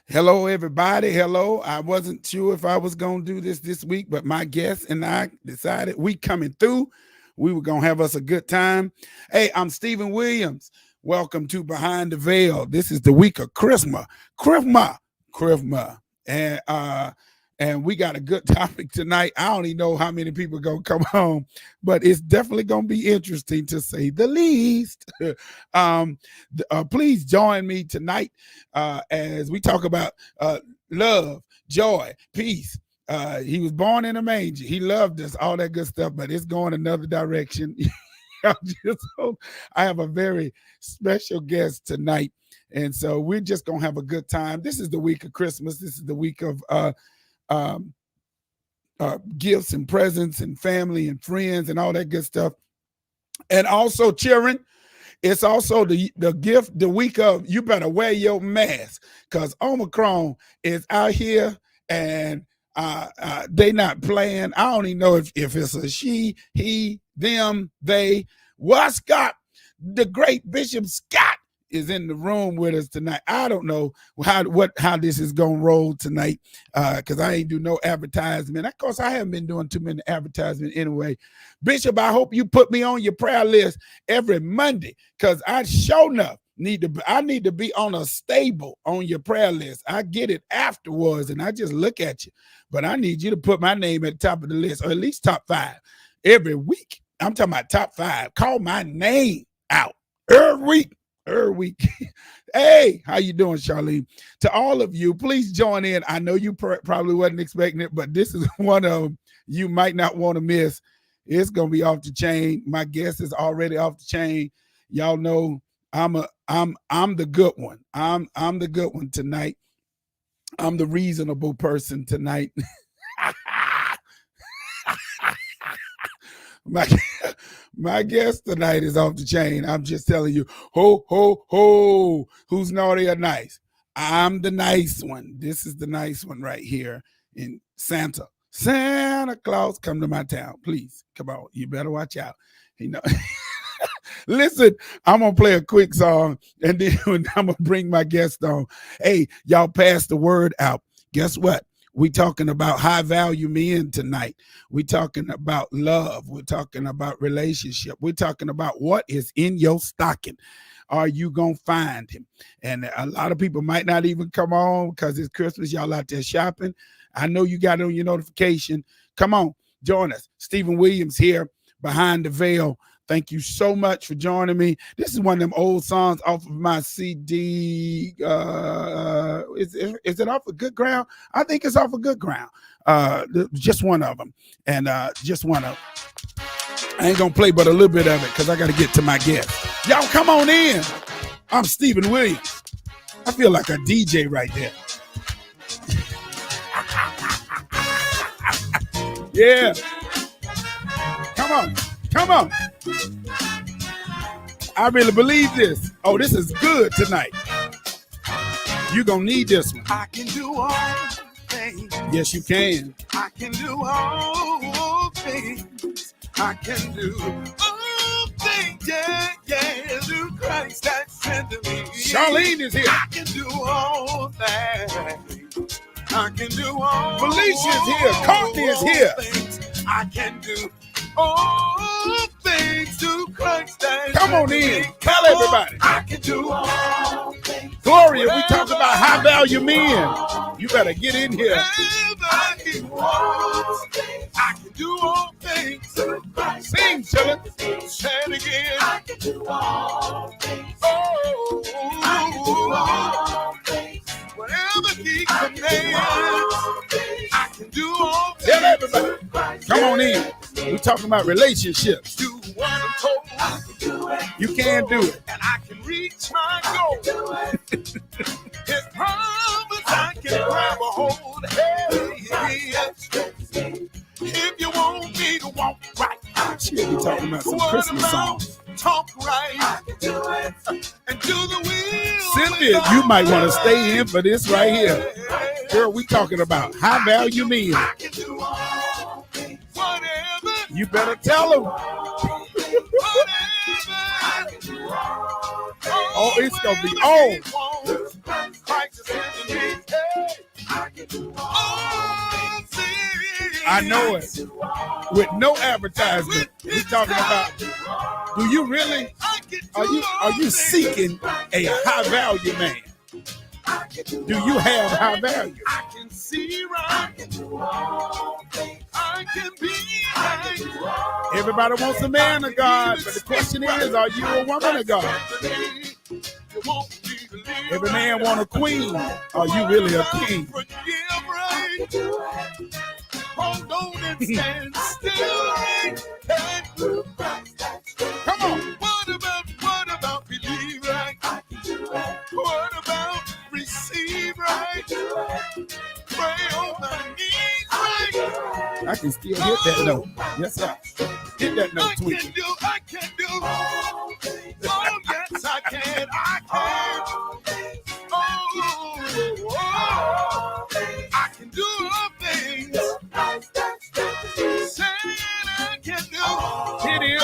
Hello, everybody. Hello. I wasn't sure if I was going to do this week, but my guest and I decided we coming through. We were going to have us a good time. Hey, I'm Stephen Williams. Welcome to Behind the Veil. This is the week of Christmas. Christmas. And and we got a good topic tonight. I don't even know how many people are going to come home, but it's definitely going to be interesting to say the least. Please join me tonight as we talk about love, joy, peace. He was born in a manger. He loved us, all that good stuff, but it's going another direction. I have a very special guest tonight. And so we're just going to have a good time. This is the week of Christmas. This is the week of um, gifts and presents and family and friends and all that good stuff. And also, children, it's also the gift, the week of you better wear your mask because Omicron is out here and they not playing. I don't even know if it's a she, he, them, they. What Scott, the great Bishop Scott is in the room with us tonight. I don't know how this is gonna roll tonight because I ain't do no advertisement. Of course, I haven't been doing too many advertisement anyway. Bishop, I hope you put me on your prayer list every Monday because I sure enough need to be on a stable on your prayer list. I get it afterwards and I just look at you, but I need you to put my name at the top of the list or at least top 5 every week. I'm talking about top 5. Call my name out every week. Hey, how you doing, Charlene? To all of you, please join in. I know you probably wasn't expecting it, but this is one of them you might not want to miss. It's gonna be off the chain. My guest is already off the chain. Y'all know I'm the good one. I'm the good one tonight. I'm the reasonable person tonight. My guest tonight is off the chain. I'm just telling you, ho, ho, ho. Who's naughty or nice? I'm the nice one. This is the nice one right here in Santa. Santa Claus, come to my town. Please, come on. You better watch out. You know. Listen, I'm going to play a quick song, and then I'm going to bring my guest on. Hey, y'all pass the word out. Guess what? We're talking about high value men tonight. We're talking about love. We're talking about relationship. We're talking about what is in your stocking. Are you going to find him? And a lot of people might not even come on because it's Christmas. Y'all out there shopping. I know you got it on your notification. Come on, join us. Stephen Williams here, Behind the Veil. Thank you so much for joining me. This is one of them old songs off of my CD. Is it off of Good Ground? I think it's off of Good Ground. Just one of them. And just one of them. I ain't going to play but a little bit of it because I got to get to my guest. Y'all come on in. I'm Stephen Williams. I feel like a DJ right there. Yeah. Come on. Come on. I really believe this. Oh, this is good tonight. You're going to need this one. I can do all things. Yes, you can. I can do all things. I can do all things. Yeah, through Christ that strengthens me. Charlene is here. I can do all things. I can do all Felicia is here. Courtney is here. Things. I can do all things through Christ that come on in. Tell everybody. I can do all things. Gloria, we talk about high value men. You better get in here. I can do all things. I can do all things through Christ. Sing, children. Say it again. I can do all things. Oh, I can do all things. whatever He commands, I can do all things. Tell everybody. Come on in. We're talking about relationships. Do what I'm told. I can do it. You can do it. And I can reach my goal. Do it. His promise I can grab a hold. Hey, if you want me to walk right, She'll be talking about some Christmas songs. talk right, I can do it. and do the will. Cynthia, you might want to stay in for this right here. Girl, we talking about high value men. I can do all things. Whatever. You better tell them. Oh, it's gonna be on. Christ is in me. I know it. With no advertisement. He's talking about, do you really, are you seeking a high value man? Do you have high value? I can see right. I can be right. Everybody wants a man of God, but the question is, are you a woman of God? Every man want a queen. Are you really a king? Hold on and stand still. Come on. What about believe right? What about receive right? Pray on my knees right? I can still hit that note. Yes, sir. Hit that note, Twitch. I can do. Oh, yes, I can. I can. I can do all things. Saying I can do. Hit it.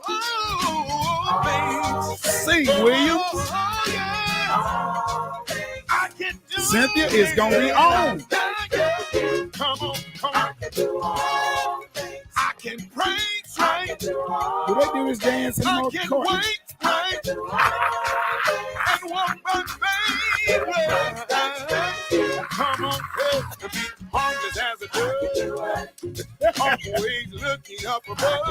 All things. Sing, William. I can do. Cynthia is going to be on. Come on. I can praise right. Do they do this dance in I North can Dakota? wait right. And walk by faith right. Come on, to be harmless as a dove. Always looking up above.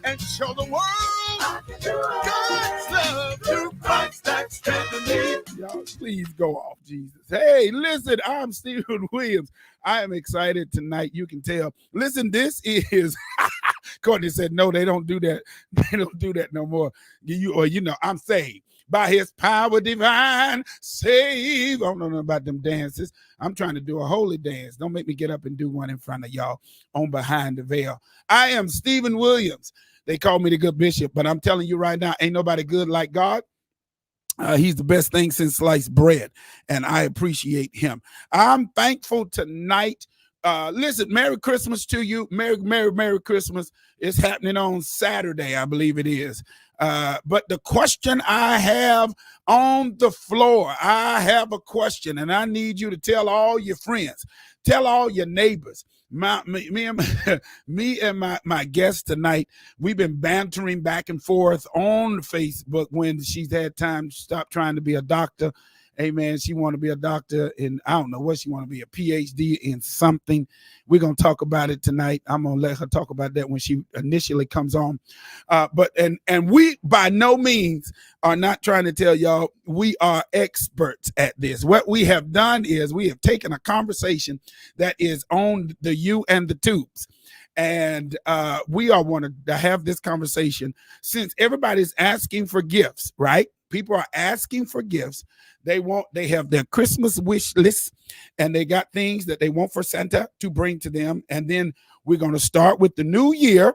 And show the world God's love through Christ that strengthens me. Y'all, please go off, Jesus. Hey, listen, I'm Stephen Williams. I am excited tonight. You can tell. Listen, this is Courtney said, no, they don't do that. They don't do that no more. I'm saved. By his power divine, save. I don't know about them dances. I'm trying to do a holy dance. Don't make me get up and do one in front of y'all on Behind the Veil. I am Stephen Williams. They call me the good bishop, but I'm telling you right now, ain't nobody good like God. He's the best thing since sliced bread, and I appreciate him. I'm thankful tonight. Listen, Merry Christmas to you. Merry Christmas. It's happening on Saturday, I believe it is. But the question I have on the floor, I have a question, and I need you to tell all your friends, tell all your neighbors. Me and my guest tonight, we've been bantering back and forth on Facebook when she's had time to stop trying to be a doctor. Amen. She want to be a doctor, and I don't know what she want to be, a PhD in something. We're going to talk about it tonight. I'm going to let her talk about that when she initially comes on. But we by no means are not trying to tell y'all we are experts at this. What we have done is we have taken a conversation that is on the U and the tubes. And we are wanting to have this conversation since everybody's asking for gifts, right? People are asking for gifts. They have their Christmas wish list, and they got things that they want for Santa to bring to them. And then we're going to start with the new year.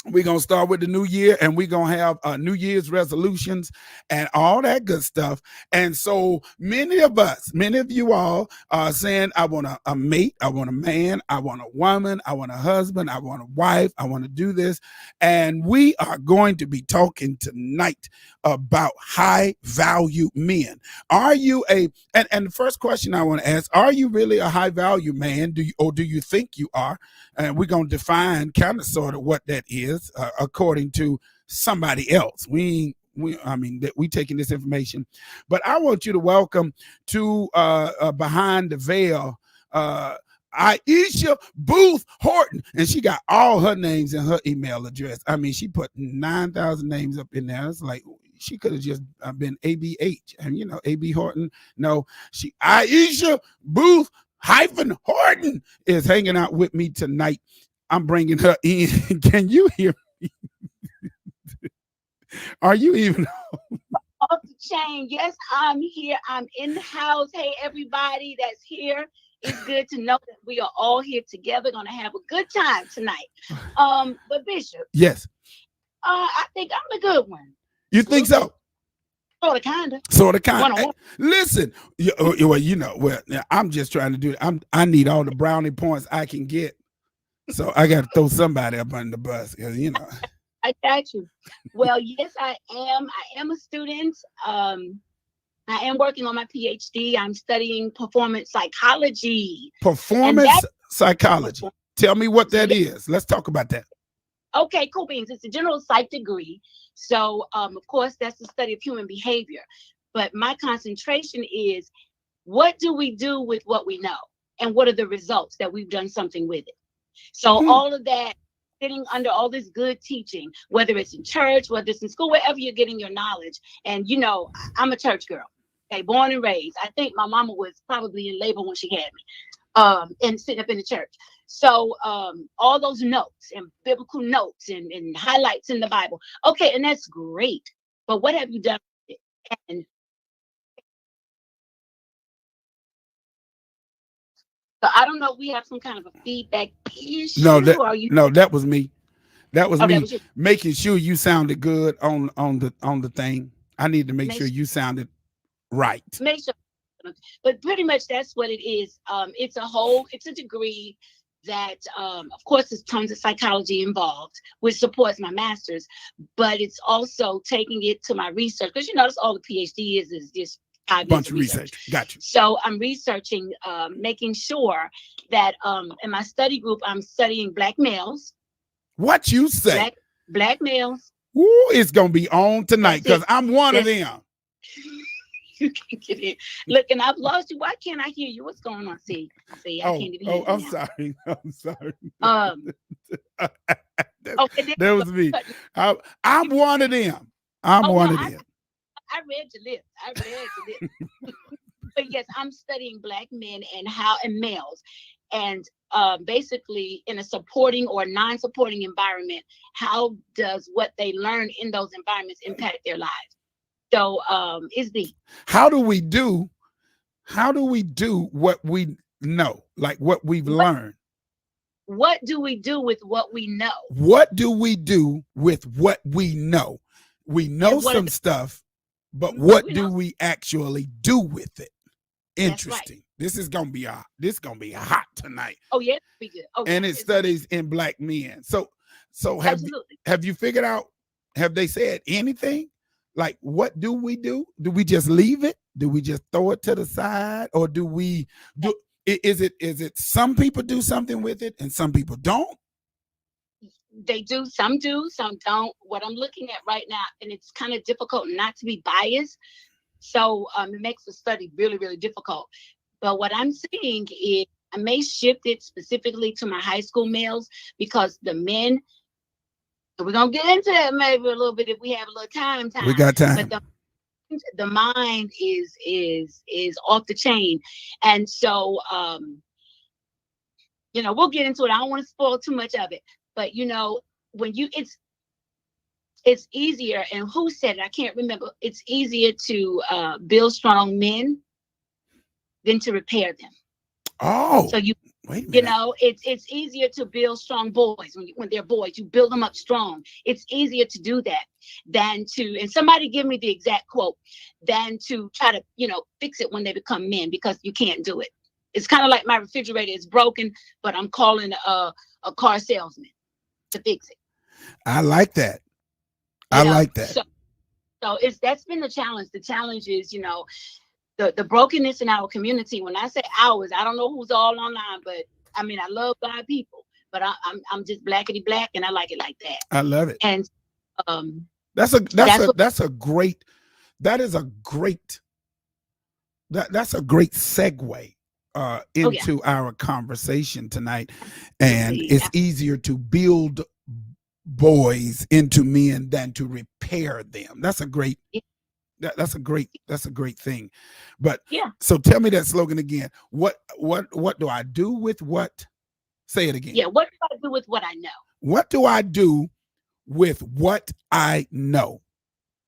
We're going to start with the new year, and we're going to have New Year's resolutions and all that good stuff. And so many of you all are saying, I want a mate, I want a man, I want a woman, I want a husband, I want a wife, I want to do this. And we are going to be talking tonight about high value men. Are you and the first question I want to ask, are you really a high value man? Do you think you are? And we're going to define kind of sort of what that is according to somebody else. We taking this information, but I want you to welcome to Behind the Veil, Aisha Booth Horton, and she got all her names in her email address. I mean, she put 9,000 names up in there. It's like she could have just been ABH, and AB Horton. No, Aisha Booth Horton is hanging out with me tonight. I'm bringing her in. Can you hear me? Are you even off the chain? Yes, I'm here. I'm in the house. Hey, everybody that's here. It's good to know that we are all here together, going to have a good time tonight. But Bishop. Yes. I think I'm the good one. You think so? Sort of, kind of. Listen, I'm just trying to do it. I need all the brownie points I can get. So I got to throw somebody up under the bus, because I got you. Well, yes, I am. I am a student. I am working on my PhD. I'm studying performance psychology. Performance psychology. Tell me what that is. Let's talk about that. Okay, cool beans. It's a general psych degree. So, of course, that's the study of human behavior. But my concentration is, what do we do with what we know? And what are the results that we've done something with it? So all of that, sitting under all this good teaching, whether it's in church, whether it's in school, wherever you're getting your knowledge. And, you know, I'm a church girl, okay, born and raised. I think my mama was probably in labor when she had me, and sitting up in the church. So all those notes and biblical notes and highlights in the Bible. Okay, and that's great. But what have you done with it? And so I don't know if we have some kind of a feedback issue. No, that was me. That was me making sure you sounded good on the thing. I need to make sure you sounded right. Make sure. But pretty much that's what it is. It's a degree that, of course, there's tons of psychology involved, which supports my master's, but it's also taking it to my research, because, you know, that's all the PhD is just a bunch of research. Got you. So I'm researching, making sure that in my study group, I'm studying Black males. What you say? Black males. Ooh, it's gonna be on tonight, because I'm one of them. You can get in. Look, and I've lost you. Why can't I hear you? What's going on? See, I can't even hear you. I'm sorry. I'm sorry. That was me. I'm one of them. I'm one of them. I read your lips. But yes, I'm studying Black men and males, and basically in a supporting or non-supporting environment, how does what they learn in those environments impact their lives? So is how do we do what we know, like what we've learned? What do we do with what we know? What do we do with what we know? We know some stuff, but what do we actually do with it? Interesting. Right. This is gonna be hot tonight. Oh yeah, it'll be good. Okay. And it studies in Black men. So have you figured out? Have they said anything? Like, what do we do? Do we just leave it? Do we just throw it to the side? Or do we do, is it some people do something with it and some people don't? They do, some don't. What I'm looking at right now, and it's kind of difficult not to be biased. So it makes the study really, really difficult. But what I'm seeing is I may shift it specifically to my high school males, because the men, we're gonna get into that maybe a little bit if we have a little time. We got time. But the mind is off the chain, and so you know, we'll get into it. I don't want to spoil too much of it, but you know, when it's easier. And who said it? I can't remember. It's easier to build strong men than to repair them. Oh, so you know, it's easier to build strong boys when they're boys. You build them up strong. It's easier to do that than to, and somebody give me the exact quote, than to try to, you know, fix it when they become men, because you can't do it. It's kind of like my refrigerator is broken, but I'm calling a car salesman to fix it. I like that. I like that. So that's been the challenge. The challenge is, you know, the brokenness in our community. When I say ours, I don't know who's all online, but I mean, I love God people, but I'm just blackity black, and I like it like that. I love it. And that's a great segue into our conversation tonight. And it's easier to build boys into men than to repair them. That's a great thing. But so tell me that slogan again. What do I do with what? Say it again. Yeah, what do I do with what I know? What do I do with what I know?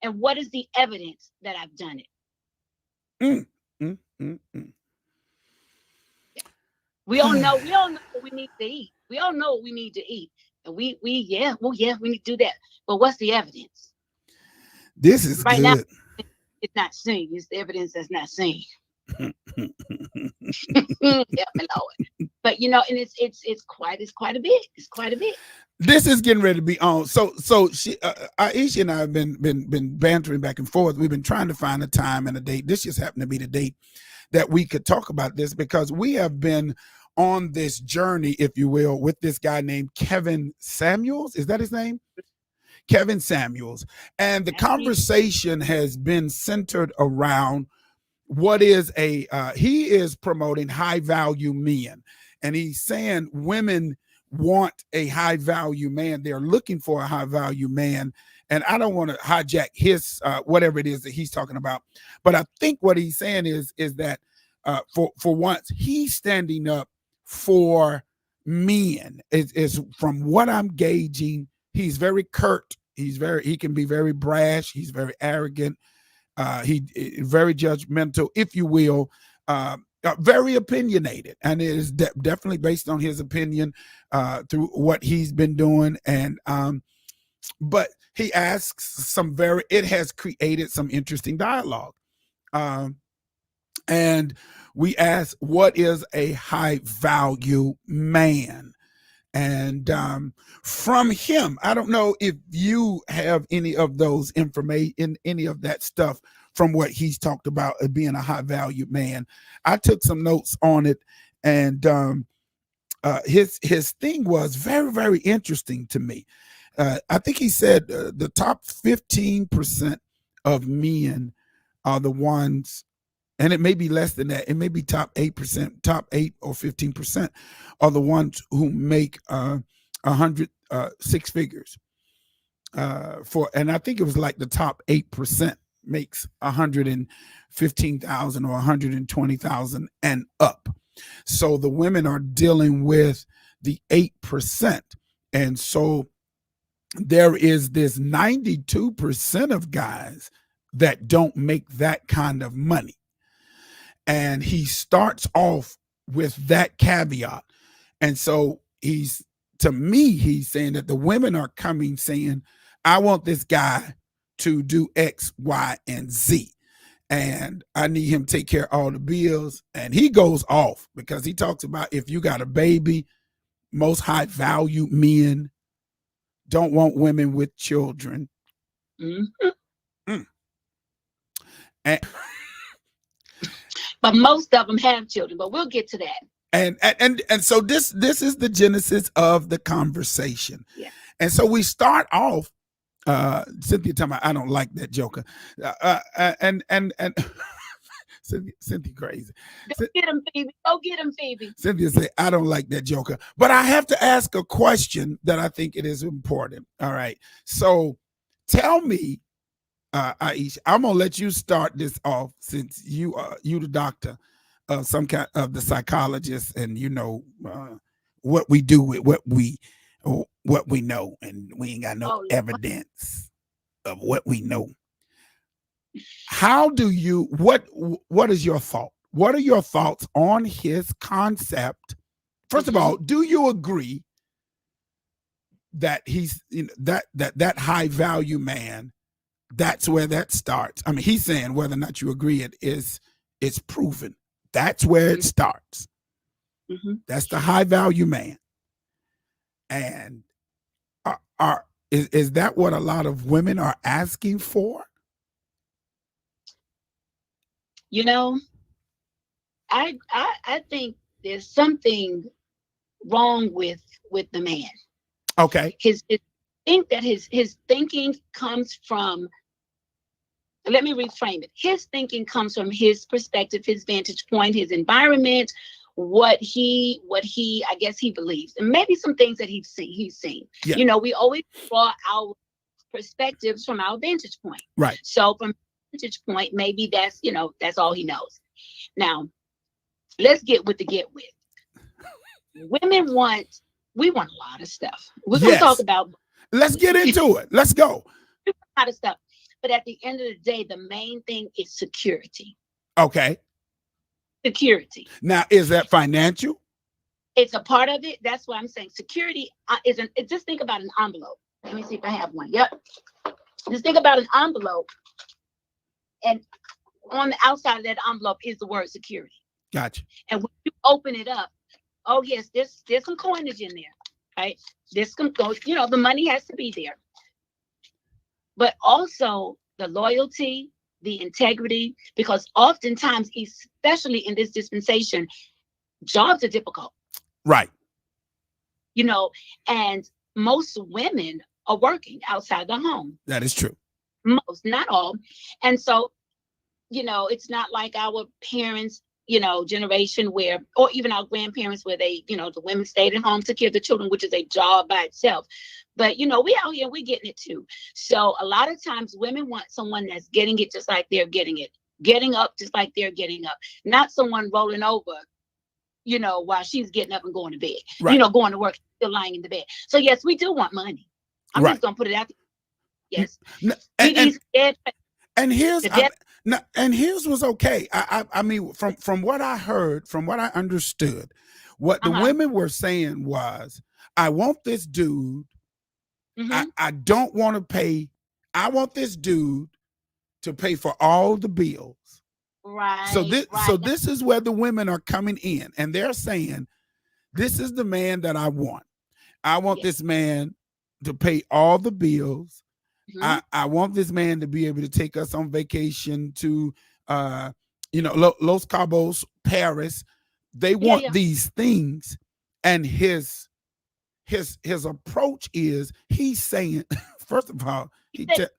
And what is the evidence that I've done it? We all know what we need to eat. We all know what we need to eat. And we need to do that. But what's the evidence? This is right good. Now, it's not seen. It's the evidence that's not seen. Yeah, my Lord. But you know, and it's quite a bit. It's quite a bit. This is getting ready to be on. So she, Aisha and I have been bantering back and forth. We've been trying to find a time and a date. This just happened to be the date that we could talk about this, because we have been on this journey, if you will, with this guy named Kevin Samuels. Is that his name? Kevin Samuels. And the conversation has been centered around what is he is promoting high value men. And he's saying women want a high value man. They're looking for a high value man. And I don't want to hijack his whatever it is that he's talking about. But I think what he's saying is that for once, he's standing up for men. Is from what I'm gauging, he's very curt. He can be very brash. He's very arrogant. He very judgmental, if you will, very opinionated, and it is definitely based on his opinion through what he's been doing. And but he asks it has created some interesting dialogue. And we ask, what is a high value man? And from him, I don't know if you have any of those information, any of that stuff from what he's talked about being a high value man. I took some notes on it, and his thing was very, very interesting to me. I think he said the top 15% of men are the ones, and it may be less than that. It may be top 8%, top 8 or 15% are the ones who make 6 figures. And I think it was like the top 8% makes 115,000 or 120,000 and up. So the women are dealing with the 8%, and so there is this 92% of guys that don't make that kind of money. And he starts off with that caveat. And so he's saying that the women are coming saying, I want this guy to do X, Y, and Z. And I need him to take care of all the bills. And he goes off because he talks about if you got a baby, most high value men don't want women with children. Mm-hmm. And but most of them have children, but we'll get to that. And so this is the genesis of the conversation. Yeah. And so we start off, Cynthia talking about, I don't like that joker. And Cynthia crazy. Go get him, Phoebe. Go get him, Phoebe. Cynthia say, I don't like that joker. But I have to ask a question that I think it is important. All right. So tell me, Aisha, I'm gonna let you start this off since you the doctor of some kind of the psychologist, and you know what we do with what we know, and we ain't got no evidence of what we know. How do you what is your thought? What are your thoughts on his concept? First of all, do you agree that he's that high value man? That's where that starts. I mean, he's saying whether or not you agree it's proven. That's where it starts. Mm-hmm. That's the high value man. And is that what a lot of women are asking for? You know, I think there's something wrong with the man. Okay. His thinking comes from, let me reframe it. His thinking comes from his perspective, his vantage point, his environment, what he I guess he believes, and maybe some things that he's seen. Yeah. You know, we always draw our perspectives from our vantage point. Right. So from vantage point, maybe that's all he knows. Now, let's get with. Women want a lot of stuff. We're going to talk about. Let's get into it. Let's go. A lot of stuff. But at the end of the day, the main thing is security. Okay. Security. Now, is that financial? It's a part of it. That's why I'm saying security just think about an envelope. Let me see if I have one. Yep. Just think about an envelope. And on the outside of that envelope is the word security. Gotcha. And when you open it up, oh yes, there's some coinage in there, right? This can go, the money has to be there. But also the loyalty, the integrity, because oftentimes, especially in this dispensation, jobs are difficult. Right. You know, and most women are working outside the home. That is true. Most, not all. And so, you know, it's not like our parents, you know, generation where, or even our grandparents where they, you know, the women stayed at home, took care of the children, which is a job by itself. But, you know, we out here, we getting it too. So a lot of times women want someone that's getting it just like they're getting it, getting up just like they're getting up, not someone rolling over, you know, while she's getting up and going to bed, Right. you know, going to work, still lying in the bed. So yes, we do want money. I'm Right. just going to put it out there. Yes. N- We these dead, And here's the dead, and here's what's okay. I mean, from what I heard, from what I understood, what the women were saying was, I want this dude. I don't want to pay. I want this dude to pay for all the bills. right. So this right. so this is where the women are coming in, and they're saying, this is the man that I want. I want this man to pay all the bills. I want this man to be able to take us on vacation to you know, Los Cabos, Paris. They want these things, and his approach is, he's saying, first of all, it's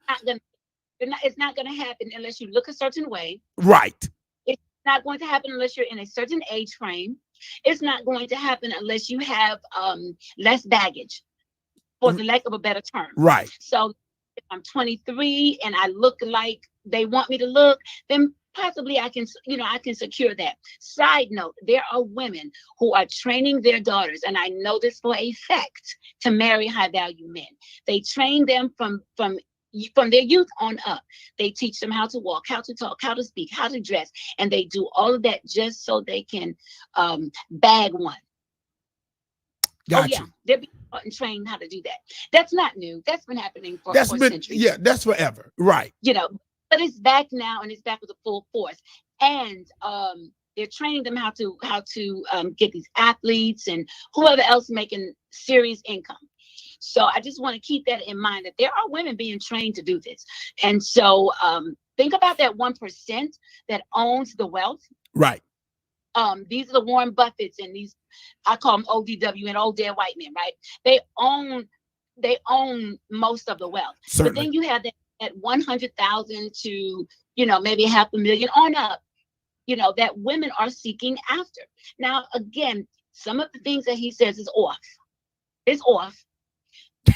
not gonna happen unless you look a certain way. right. It's not going to happen unless you're in a certain age frame. It's not going to happen unless you have less baggage, for the lack of a better term. Right. So if I'm 23 and I look like they want me to look, then possibly I can, you know, I can secure that. Side note, there are women who are training their daughters, and I know this for a fact, to marry high value men. They train them from their youth on up. They teach them how to walk, how to talk, how to speak, how to dress, and they do all of that just so they can bag one. Gotcha. They're being taught and trained how to do that. That's not new. That's been happening for centuries. Yeah, that's forever. Right. You know, but it's back now, and it's back with a full force. And they're training them how to get these athletes and whoever else making serious income. So I just want to keep that in mind, that there are women being trained to do this. And so think about that 1% that owns the wealth. Right. These are the Warren Buffetts and these, I call them ODW and old dead white men, right? They own most of the wealth. Certainly. But then you have that 100,000 to, you know, maybe $500,000 on up, you know, that women are seeking after. Now, again, some of the things that he says is off. It's off.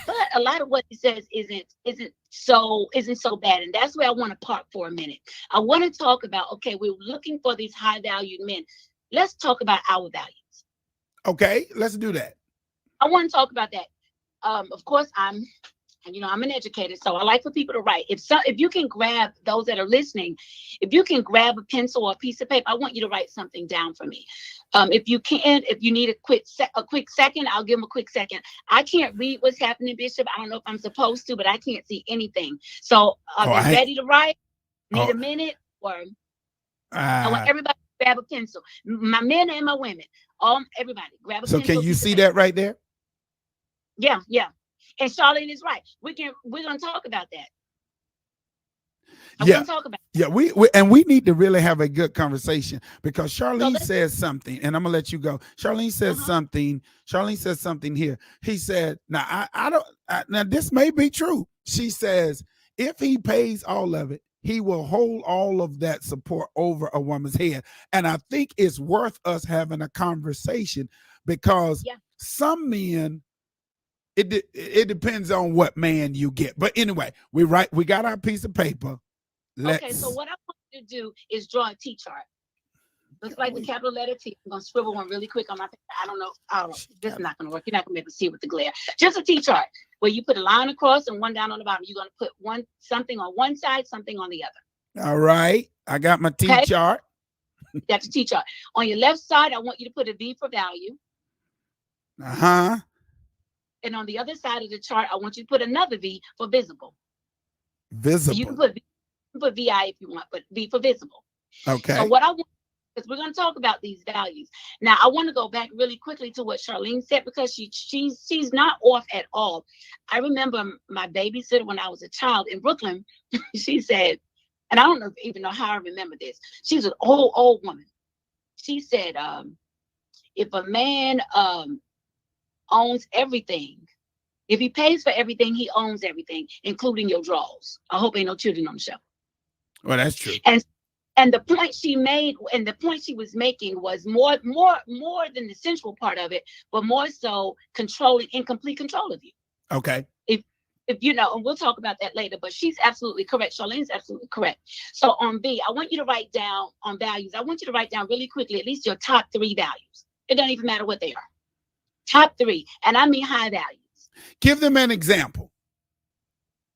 But a lot of what he says isn't so bad. And that's where I want to park for a minute. I want to talk about, okay, we're looking for these high valued men. Let's talk about our values. Okay, let's do that. I want to talk about that. Of course, I'm an educator, so I like for people to write. If you can grab, those that are listening, if you can grab a pencil or a piece of paper, I want you to write something down for me. If you need a quick second, I'll give them a quick second. I can't read what's happening, Bishop. I don't know if I'm supposed to, but I can't see anything. So are they ready to write? Need a minute? Or I want everybody to grab a pencil. My men and my women. Everybody grab a pencil. So can you see that right there? Yeah. And Charlene is right. We're gonna talk about that. Yeah, we need to really have a good conversation, because Charlene says something, and I'm gonna let you go. Charlene says something. Charlene says something here. He said, "Now now this may be true." She says, "If he pays all of it, he will hold all of that support over a woman's head." And I think it's worth us having a conversation, because some men. It depends on what man you get. But anyway, we got our piece of paper. Okay, so what I want you to do is draw a T chart. Looks like the capital letter T. I'm gonna scribble one really quick on my paper. I don't know. This is not gonna work. You're not gonna be able to see it with the glare. Just a T chart where you put a line across and one down on the bottom. You're gonna put something on one side, something on the other. All right. I got my T chart. That's a T chart. On your left side, I want you to put a V for value. And on the other side of the chart, I want you to put another V for visible. Visible. So you can put VI if you want, but V for visible. Okay. So what I want, because we're going to talk about these values. Now, I want to go back really quickly to what Charlene said, because she's not off at all. I remember my babysitter when I was a child in Brooklyn. She said, and I don't even know how I remember this. She's an old woman. She said, if a man owns everything, if he pays for everything, he owns everything, including your drawers. I hope ain't no children on the show. Well, that's true. And the point she made, and the point she was making was more than the sensual part of it, but more so controlling, in complete control of you. Okay. If you know, and we'll talk about that later, but she's absolutely correct. Charlene's absolutely correct. So on B, I want you to write down on values. I want you to write down really quickly, at least your top 3 values. It doesn't even matter what they are. Top 3, and I mean high values. Give them an example.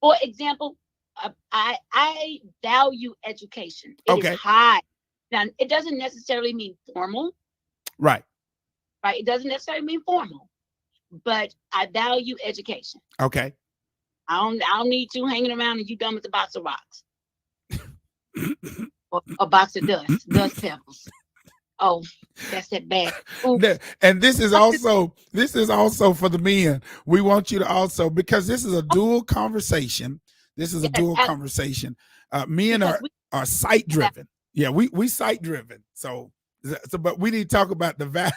For example, I value education. It Okay. is high. Now, it doesn't necessarily mean formal. Right. Right. It doesn't necessarily mean formal, but I value education. Okay. I don't need you hanging around and you done with a box of rocks. Or a box of dust pebbles. Oh, that's that bad. Oops. And this is also for the men. We want you to also, because this is a dual conversation. This is a dual conversation. Men are site driven. Yeah, we site driven. So, but we need to talk about the value.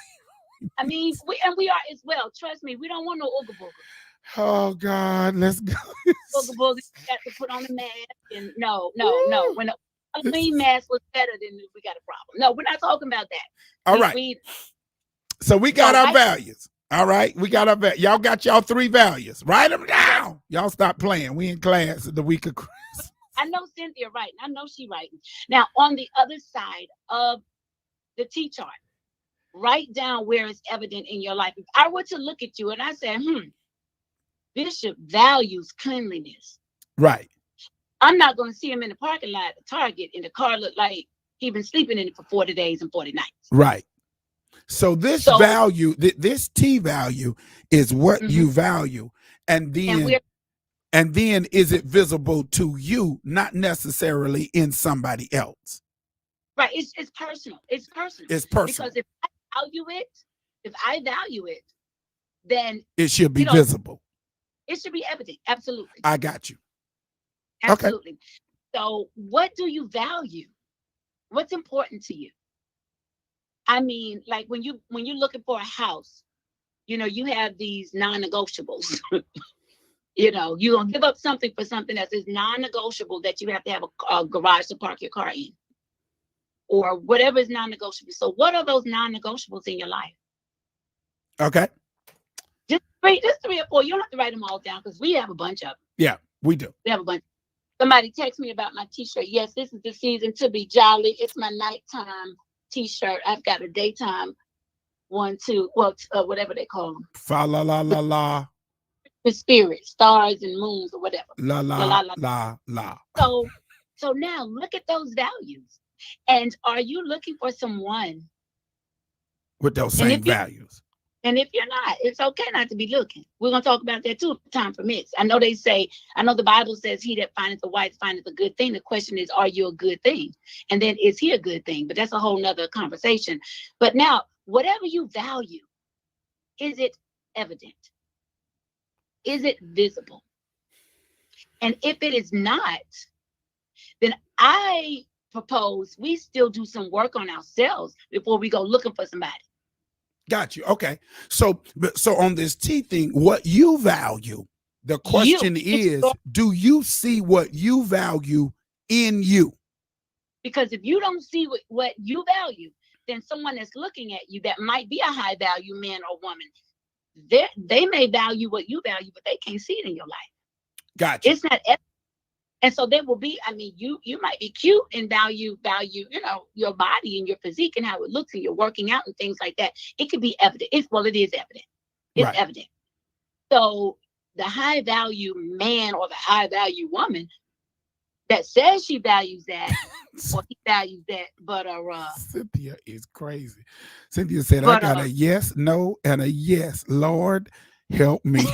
I mean, we are as well. Trust me, we don't want no ooga booga. Oh God, let's go. Ooga booga, you got to put on the mask, and no. When the Halloween mask was better, then we got a problem. No, we're not talking about that. All right. So we got our values. All right, we got our values. Y'all got y'all 3 values. Write them down. Y'all stop playing. We in class the week of Christmas. I know Cynthia writing. I know she writing. Now on the other side of the T chart, write down where it's evident in your life. If I were to look at you and I said, Bishop values cleanliness. Right. I'm not going to see him in the parking lot at Target and the car look like he been sleeping in it for 40 days and 40 nights. Right. So this value, this T value is what you value. And then is it visible to you, not necessarily in somebody else? Right. It's personal. It's personal. It's personal. Because if I value it, then it should be visible. It should be evident. Absolutely. I got you. Absolutely. Okay. So what do you value? What's important to you? I mean, like when you're looking for a house, you have these non-negotiables. You're going to give up something for something that is non-negotiable, that you have to have a garage to park your car in, or whatever is non-negotiable. So what are those non-negotiables in your life? Okay. Just 3 or 4. You don't have to write them all down because we have a bunch of them. Yeah, we do. We have a bunch. Somebody texted me about my t-shirt. Yes, this is the season to be jolly. It's my nighttime t-shirt. I've got a daytime one too. Well, whatever they call them. Fa la la la la. The spirit, stars and moons or whatever. La la la la la. So now look at those values. And are you looking for someone with those same values? And if you're not, it's okay not to be looking. We're going to talk about that too if time permits. I know the Bible says he that findeth a wife findeth a good thing. The question is, are you a good thing? And then is he a good thing? But that's a whole nother conversation. But now, whatever you value, is it evident? Is it visible? And if it is not, then I propose we still do some work on ourselves before we go looking for somebody. Got you. Okay. So on this T thing, what you value, the question is, do you see what you value in you? Because if you don't see what you value, then someone that's looking at you that might be a high value man or woman, they may value what you value, but they can't see it in your life. Gotcha. It's not evident. And so there will be, I mean, you might be cute and value, your body and your physique and how it looks and you're working out and things like that. It could be evident. It is evident. It's evident. So the high value man or the high value woman that says she values that or he values that, but Cynthia is crazy. Cynthia said, I got a yes, no, and a yes. Lord, help me.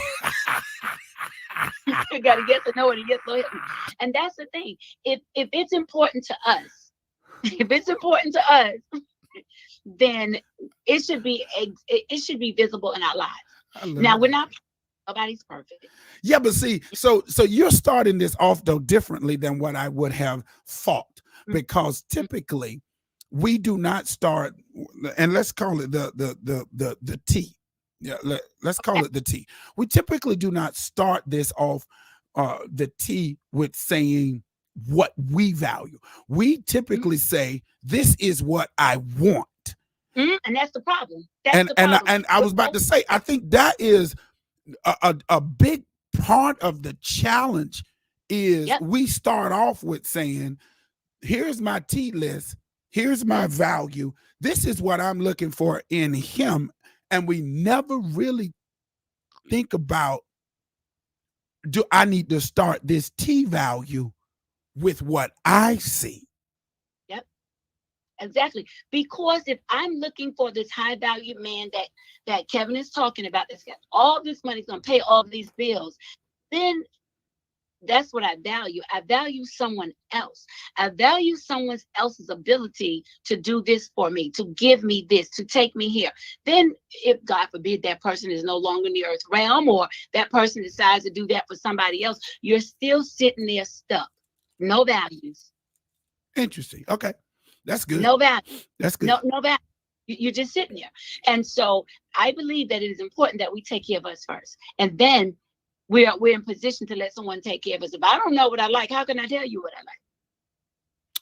You got a yes or no and a yes, Lord, help me. And that's the thing. If it's important to us, then it should be visible in our lives. Now nobody's perfect. Yeah, but see, so you're starting this off though differently than what I would have thought, because typically we do not start. and let's call it the T. Yeah, let's call it the T. We typically do not start this off the T with saying what we value. We typically say, this is what I want. And that's the problem. That's the And problem. I was about to say, I think that is a big part of the challenge is we start off with saying, here's my T list, here's my value, this is what I'm looking for in him. And we never really think about, do I need to start this T value with what I see? Yep, exactly. Because if I'm looking for this high value man that Kevin is talking about, that's got all this money, is going to pay all these bills, then that's what I value. I value someone else. I value someone else's ability to do this for me, to give me this, to take me here. Then if God forbid that person is no longer in the earth realm, or that person decides to do that for somebody else, you're still sitting there stuck. No values. Interesting. Okay. That's good. No value. That's good. No value. You're just sitting there. And so I believe that it is important that we take care of us first. And then we're in position to let someone take care of us. If I don't know what I like, how can I tell you what I like?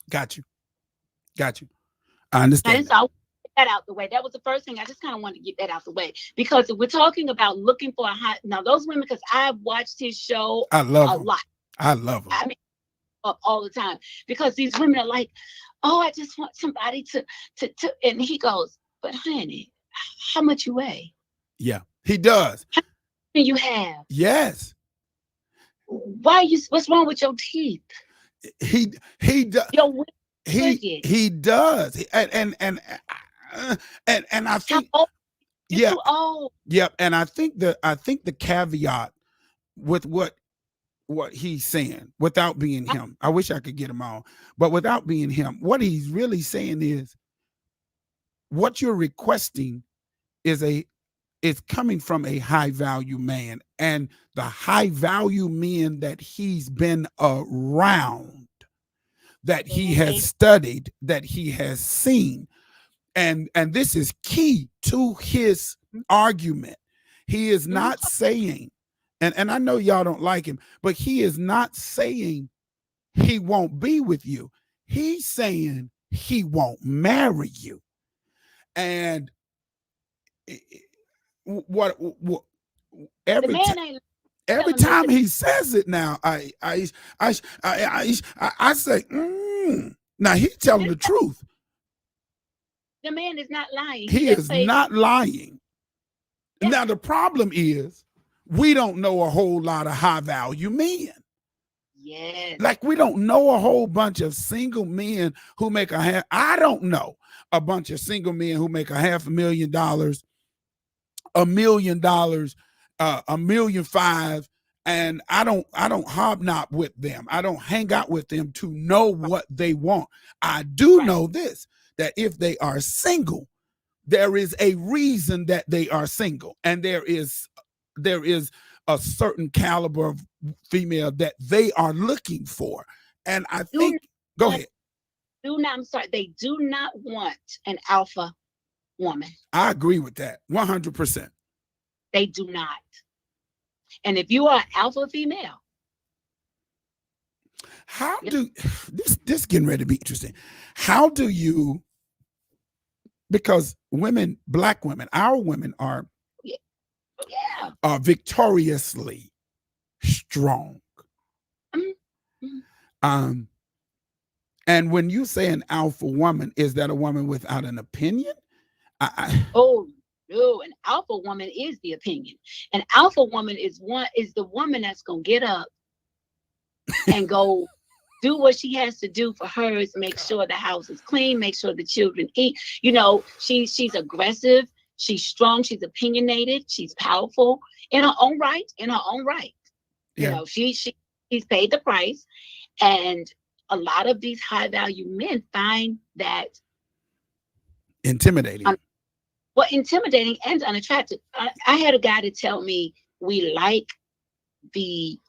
Got you. I understand. And so I'll get that out the way. That was the first thing. I just kind of wanted to get that out the way, because if we're talking about looking for a hot, now those women, because I've watched his show I love a him. lot. I love him. I mean, up all the time, because these women are like, oh, I just want somebody to, and he goes, but honey, how much you weigh? Yeah, he does. How much you have? Yes. What's wrong with your teeth? He does. He does. And I think, You're too old. Yep. And I think the caveat with what he's saying, without being him, I wish I could get him on, but without being him, what he's really saying is, what you're requesting is coming from a high value man, and the high value men that he's been around, that he has studied, that he has seen. And this is key to his argument. He is not saying, and I know y'all don't like him, but he is not saying he won't be with you. He's saying he won't marry you. And what every time he says it now, I say, now he's telling the truth. The man is not lying. He is not lying. Yeah. Now the problem is, we don't know a whole lot of high value men. Yes. Like, we don't know a whole bunch of single men who make I don't know a bunch of single men who make $500,000, $1 million, $1.5 million, and I don't hobnob with them. I don't hang out with them to know what they want. I do know this, that if they are single, there is a reason that they are single, and there is a certain caliber of female that they are looking for. And I think, go ahead. They do not want an alpha woman. I agree with that 100%. They do not. And if you are an alpha female, how do this getting ready to be interesting? How do you, because women, black women, our women are victoriously strong. And when you say an alpha woman, is that a woman without an opinion? Oh no, an alpha woman is the opinion. An alpha woman is the woman that's gonna get up and go do what she has to do for hers, make sure the house is clean, make sure the children eat. You know, she's aggressive, she's strong, she's opinionated, she's powerful in her own right. Yeah. You know, she's paid the price. And a lot of these high value men find that intimidating. Intimidating and unattractive. I had a guy to tell me, we like the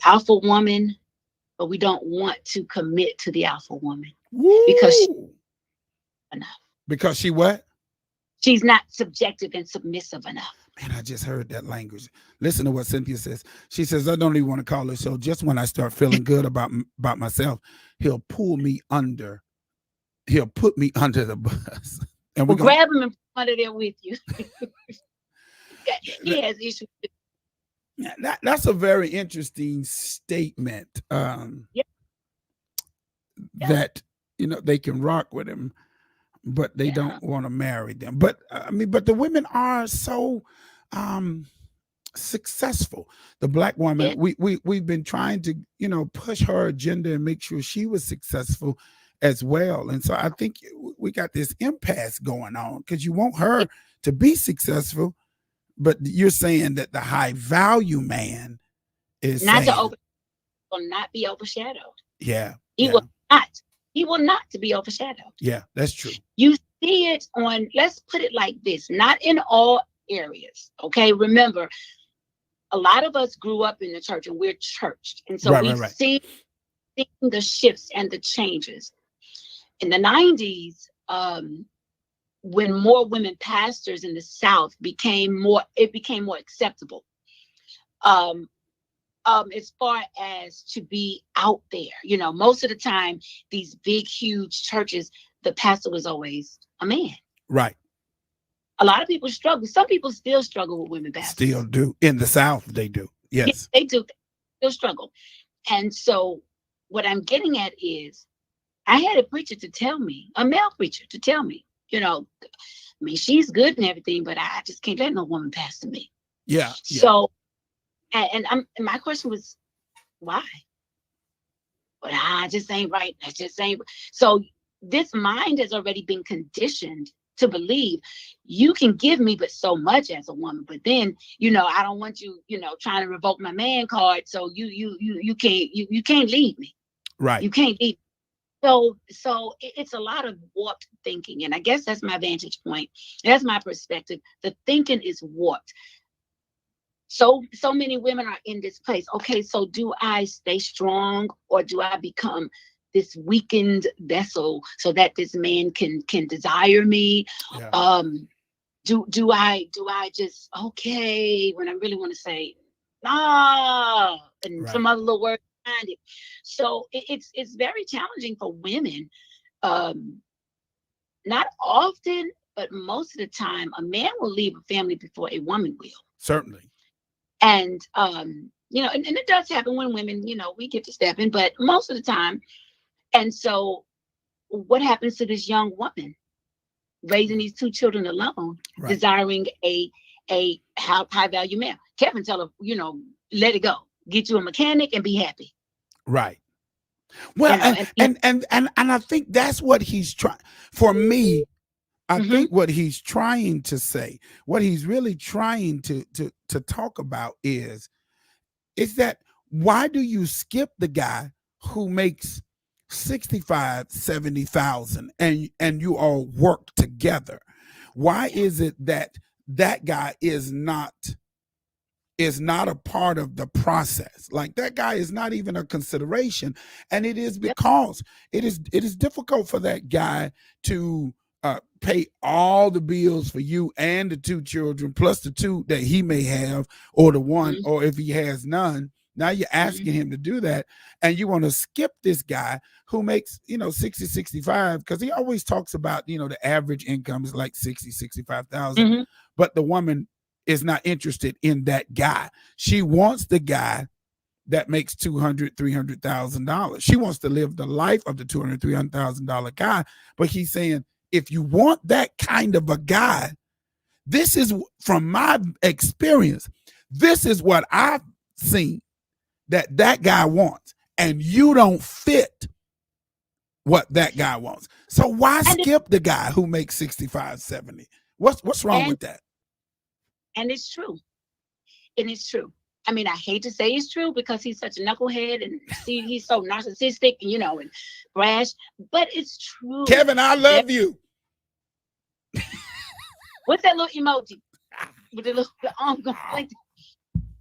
alpha woman, but we don't want to commit to the alpha woman. Woo. Because she Because she what? She's not subjective and submissive enough. Man, I just heard that language. Listen to what Cynthia says. She says, I don't even want to call it so. Just when I start feeling good about myself, he'll pull me under. He'll put me under the bus. And Well, grab him and put him under there with you. He has issues. That's a very interesting statement. That, they can rock with him, but they don't want to marry them. But but the women are so successful. The Black woman, we've been trying to, push her agenda and make sure she was successful as well. And so I think we got this impasse going on because you want her to be successful, but you're saying that the high value man is will not be overshadowed. Yeah. He will not. He will not to be overshadowed. Yeah, that's true. You see it on, let's put it like this, not in all areas. Okay. Remember, a lot of us grew up in the church and we're churched. And so we've seen the shifts and the changes. In the 90s, when more women pastors in the South became more acceptable. As far as to be out there, most of the time, these big, huge churches, the pastor was always a man. Right. A lot of people struggle. Some people still struggle with women pastors. Still do. In the South, they do. Yes, they do. They still struggle. And so what I'm getting at is, I had a preacher to tell me, a male preacher to tell me, she's good and everything, but I just can't let no woman pastor me. Yeah. So, and my question was, why? But I just ain't right. I just ain't. So this mind has already been conditioned to believe you can give me but so much as a woman, but then I don't want you trying to revoke my man card, so you can't leave me. Right. You can't leave. So it's a lot of warped thinking, and I guess that's my vantage point. That's my perspective. The thinking is warped. So many women are in this place. Okay, so do I stay strong or do I become this weakened vessel so that this man can desire me? Yeah. Do I just when I really want to say and some other little word behind it. So it's very challenging for women. Not often, but most of the time, a man will leave a family before a woman will. Certainly. And and it does happen when women, we get to step in, but most of the time. And so what happens to this young woman raising these two children alone, desiring a high value man? Kevin tell her, let it go. Get you a mechanic and be happy. Right. Well, and I think that's what he's trying. For me, I think what he's trying to say, what he's really trying to talk about is that why do you skip the guy who makes 65, 70,000 and you all work together? Why is it that guy is not a part of the process? Like, that guy is not even a consideration, and it is because it is difficult for that guy to pay all the bills for you and the two children plus the two that he may have, or the one, or if he has none. Now you're asking him to do that, and you want to skip this guy who makes 60, 65, because he always talks about the average income is like 60, 65,000, but the woman is not interested in that guy. She wants the guy that makes $200,000, $300,000. She wants to live the life of the $200,000, $300,000 guy. But he's saying, if you want that kind of a guy, this is, from my experience, this is what I've seen that guy wants, and you don't fit what that guy wants. So why skip the guy who makes 65, 70? What's wrong with that? And it's true. And it's true. I mean, I hate to say it's true because he's such a knucklehead and he's so narcissistic, and brash, but it's true. Kevin, I love you. What's that little emoji with the arm going like that?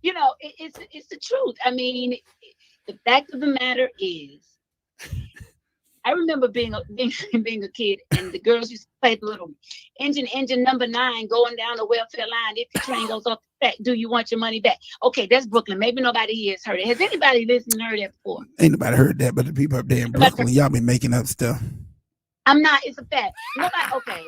It's the truth. I mean, the fact of the matter is, I remember being a kid, and the girls used to play the little engine number 9 going down the welfare line. If your train goes off the track, do you want your money back? Okay, that's Brooklyn. Maybe nobody here has heard it. Has anybody listened heard that before? Ain't nobody heard that, but the people up there in Brooklyn, y'all been making up stuff. I'm not. It's a fact. Nobody. Okay,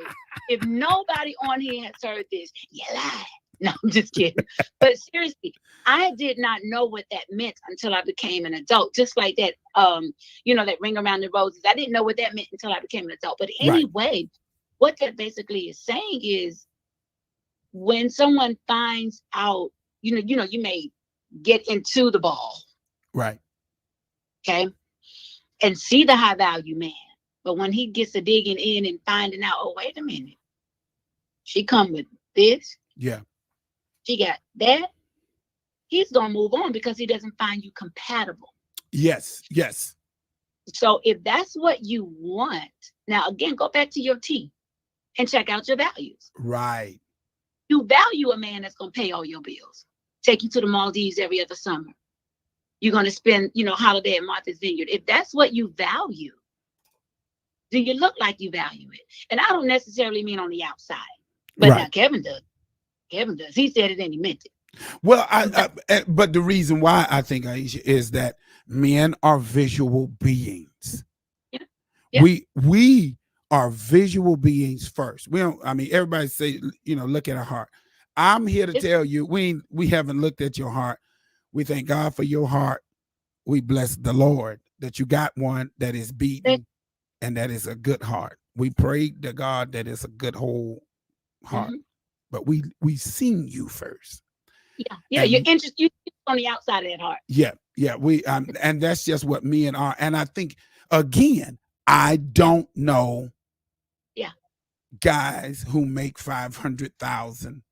if nobody on here has heard this, you lie. No, I'm just kidding. But seriously, I did not know what that meant until I became an adult. Just like that, that ring around the roses. I didn't know what that meant until I became an adult. But anyway, what that basically is saying is, when someone finds out, you may get into the ball, right? Okay, and see the high value man, but when he gets to digging in and finding out, oh, wait a minute, she come with this. Yeah. She got that. He's going to move on because he doesn't find you compatible. Yes. So if that's what you want, now again, go back to your T and check out your values. Right. You value a man that's going to pay all your bills, take you to the Maldives every other summer. You're going to spend, holiday at Martha's Vineyard. If that's what you value, do you look like you value it? And I don't necessarily mean on the outside, but now Kevin does. He said it and he meant it. Well, but the reason why I think, Aisha, is that men are visual beings. Yeah. We are visual beings first. We don't. I mean, everybody say, look at our heart. I'm here to tell you, we haven't looked at your heart. We thank God for your heart. We bless the Lord that you got one that is beaten and that is a good heart. We pray to God that it's a good whole heart. Mm-hmm. But we seen you first. Yeah. You're interested. You on the outside of that heart. Yeah. We and that's just what men are. And I think again, I don't know. Yeah. Guys who make 500,000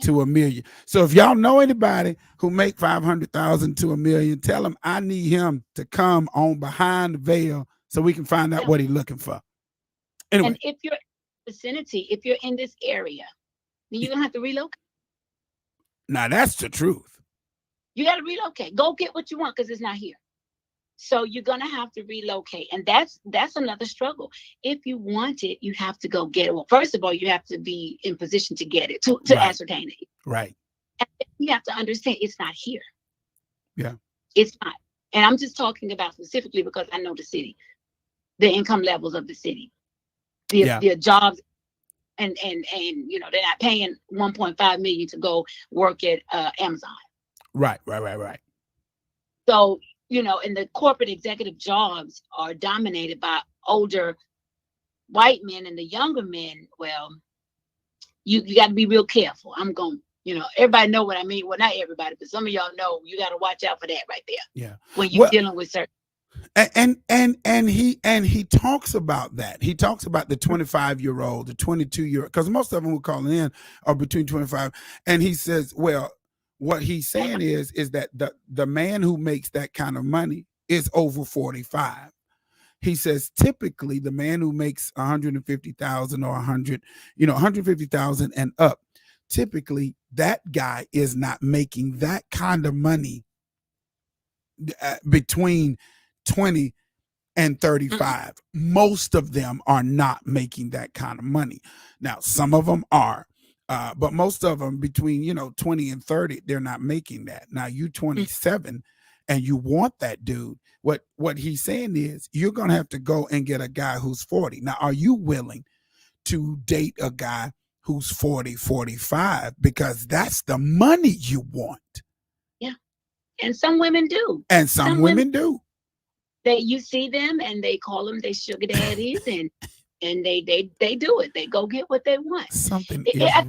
to $1 million. So if y'all know anybody who make 500,000 to $1 million, tell them I need him to come on behind the veil so we can find out what he's looking for. Anyway. And if you're in the vicinity, if you're in this area, then you're gonna have to relocate. Now that's the truth. You got to relocate. Go get what you want because it's not here. So you're gonna have to relocate, and that's another struggle. If you want it, you have to go get it. Well, first of all, you have to be in position to get it, to ascertain it. Right. And you have to understand it's not here. Yeah. It's not. And I'm just talking about specifically because I know the city, the income levels of the city, the jobs. And they're not paying $1.5 million to go work at Amazon. Right. So, and the corporate executive jobs are dominated by older white men, and the younger men, well, you got to be real careful. I'm going, everybody know what I mean. Well, not everybody, but some of y'all know you got to watch out for that right there. Yeah. When you're dealing with certain. And he talks about that. He talks about the 25-year-old, the 22-year-old, because most of them who call in are between 25. And he says, well, what he's saying is that the man who makes that kind of money is over 45. He says typically the man who makes 150,000 or 150,000 and up, typically that guy is not making that kind of money between 20 and 35. Mm-hmm. Most of them are not making that kind of money. Now, some of them are, but most of them between, 20 and 30, they're not making that. Now, you 27 and you want that dude. What he's saying is you're going to have to go and get a guy who's 40. Now, are you willing to date a guy who's 40, 45? Because that's the money you want. Yeah. And some women do. And some women do. You see them and they call them their sugar daddies and they do it. They go get what they want. I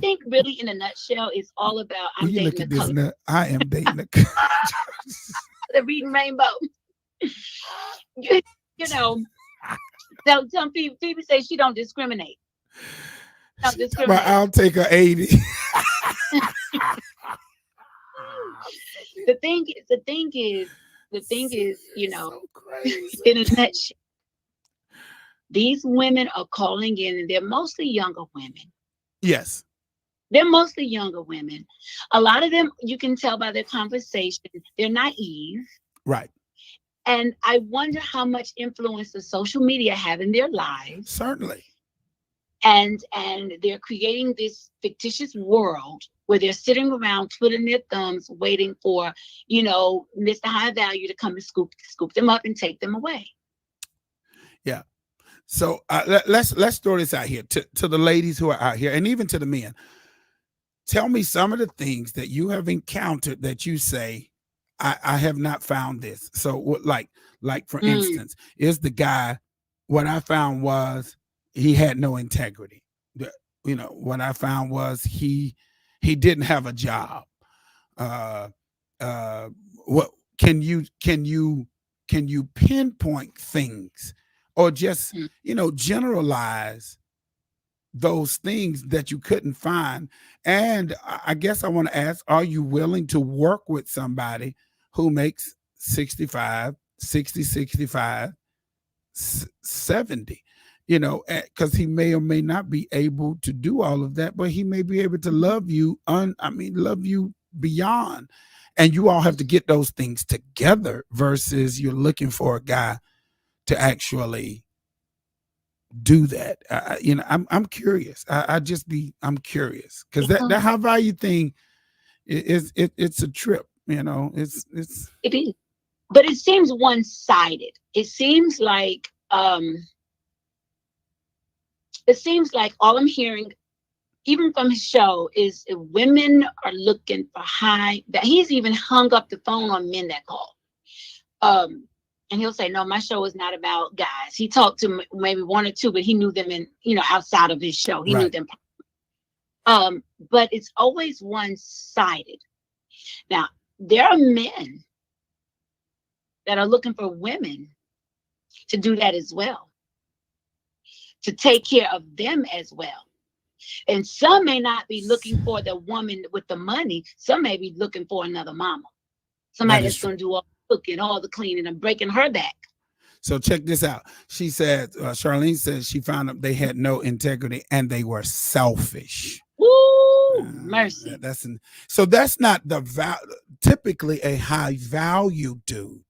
think really in a nutshell, it's all about I'm dating the color. I am dating the color. The reading rainbow. So some people say she don't discriminate. I'll take her 80. The thing is, so in a nutshell, these women are calling in, and they're mostly younger women. Yes. They're mostly younger women. A lot of them, you can tell by their conversation, they're naive. Right. And I wonder how much influence the social media have in their lives. Certainly. And they're creating this fictitious world where they're sitting around twiddling their thumbs, waiting for, Mr. High Value to come and scoop them up and take them away. Yeah. So let's throw this out here to the ladies who are out here, and even to the men. Tell me some of the things that you have encountered that you say, I have not found this. So what, like for instance, is the guy, what I found was he had no integrity. What I found was he didn't have a job. What can you pinpoint things, or just generalize those things that you couldn't find? And I guess I want to ask, are you willing to work with somebody who makes 65, 60, 65, 70? Because he may or may not be able to do all of that, but he may be able to love you love you beyond. And you all have to get those things together, versus you're looking for a guy to actually do that. I'm curious. I'm curious, because that high value thing it's a trip. It is, but it seems one-sided. It seems like all I'm hearing, even from his show, is women are looking for high. That he's even hung up the phone on men that call. And he'll say, no, my show is not about guys. He talked to maybe one or two, but he knew them outside of his show. He knew them. But it's always one-sided. Now, there are men that are looking for women to do that as well, to take care of them as well. And some may not be looking for the woman with the money. Some may be looking for another mama. Somebody that's going to do all the cooking, all the cleaning, and breaking her back. So check this out. She said, Charlene says she found out they had no integrity and they were selfish. Ooh, mercy. So that's not typically a high value dude.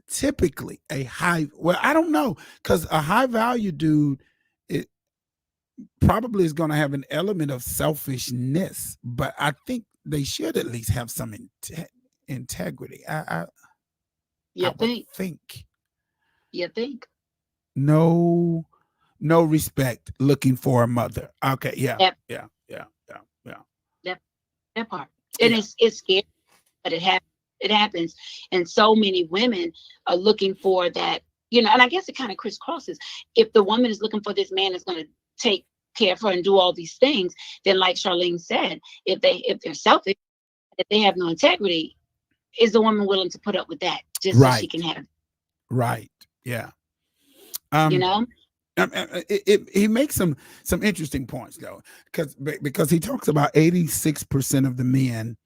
Typically a I don't know, because a high value dude, it probably is going to have an element of selfishness, but I think they should at least have some integrity. You think. No respect, looking for a mother. Okay, yeah. That part. And it's scary, but it happens. And so many women are looking for that, and I guess it kind of crisscrosses. If the woman is looking for this man that's going to take care of her and do all these things, then like Charlene said, if they're selfish, if they have no integrity, is the woman willing to put up with that just so she can have? Right. Yeah. He makes some interesting points though, because he talks about 86% of the men,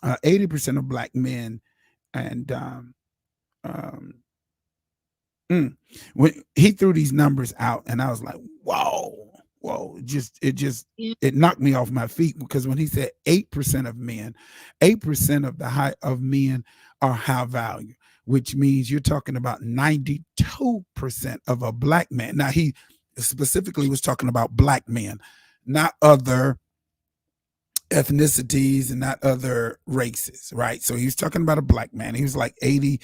80% of Black men, and when he threw these numbers out, and I was like, whoa, it knocked me off my feet, because when he said 8% of men, 8% of men are high value, which means you're talking about 92% of a Black man. Now, he specifically was talking about Black men, not other ethnicities and not other races, right? So he was talking about a Black man. He was like 8%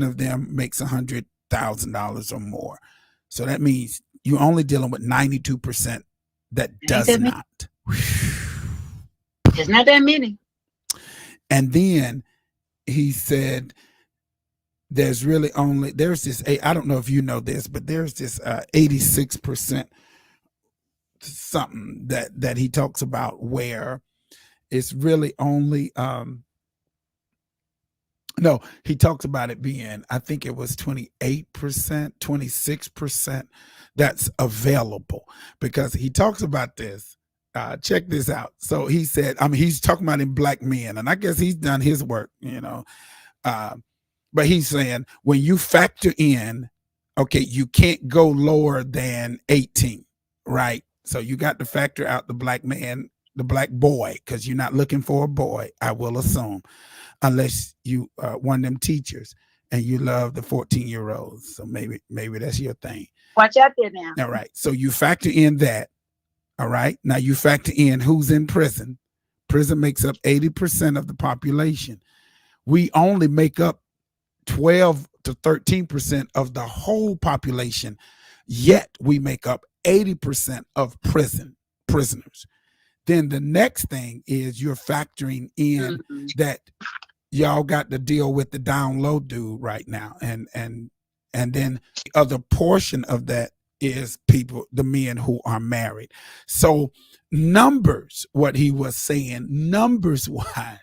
of them makes $100,000 or more. So that means you're only dealing with 92% that does not. It's not that many. And then he said, there's this, I don't know if you know this, but there's this 86% something that he talks about, where it's really only he talks about it being, I think it was 28%, 26% that's available, because he talks about this. Check this out. So he said, he's talking about in Black men, and I guess he's done his work, but he's saying, when you factor in, okay, you can't go lower than 18, right? So you got to factor out the Black man the black boy, because you're not looking for a boy, I will assume, unless you one of them teachers and you love the 14-year-olds. So maybe that's your thing. Watch out there now. All right. So you factor in that. All right. Now you factor in who's in prison. Prison makes up 80% of the population. We only make up 12 to 13% of the whole population, yet we make up 80% of prisoners. Then the next thing is you're factoring in that y'all got to deal with the down low dude right now, and then the other portion of that is people, the men who are married. So numbers, what he was saying, numbers wise,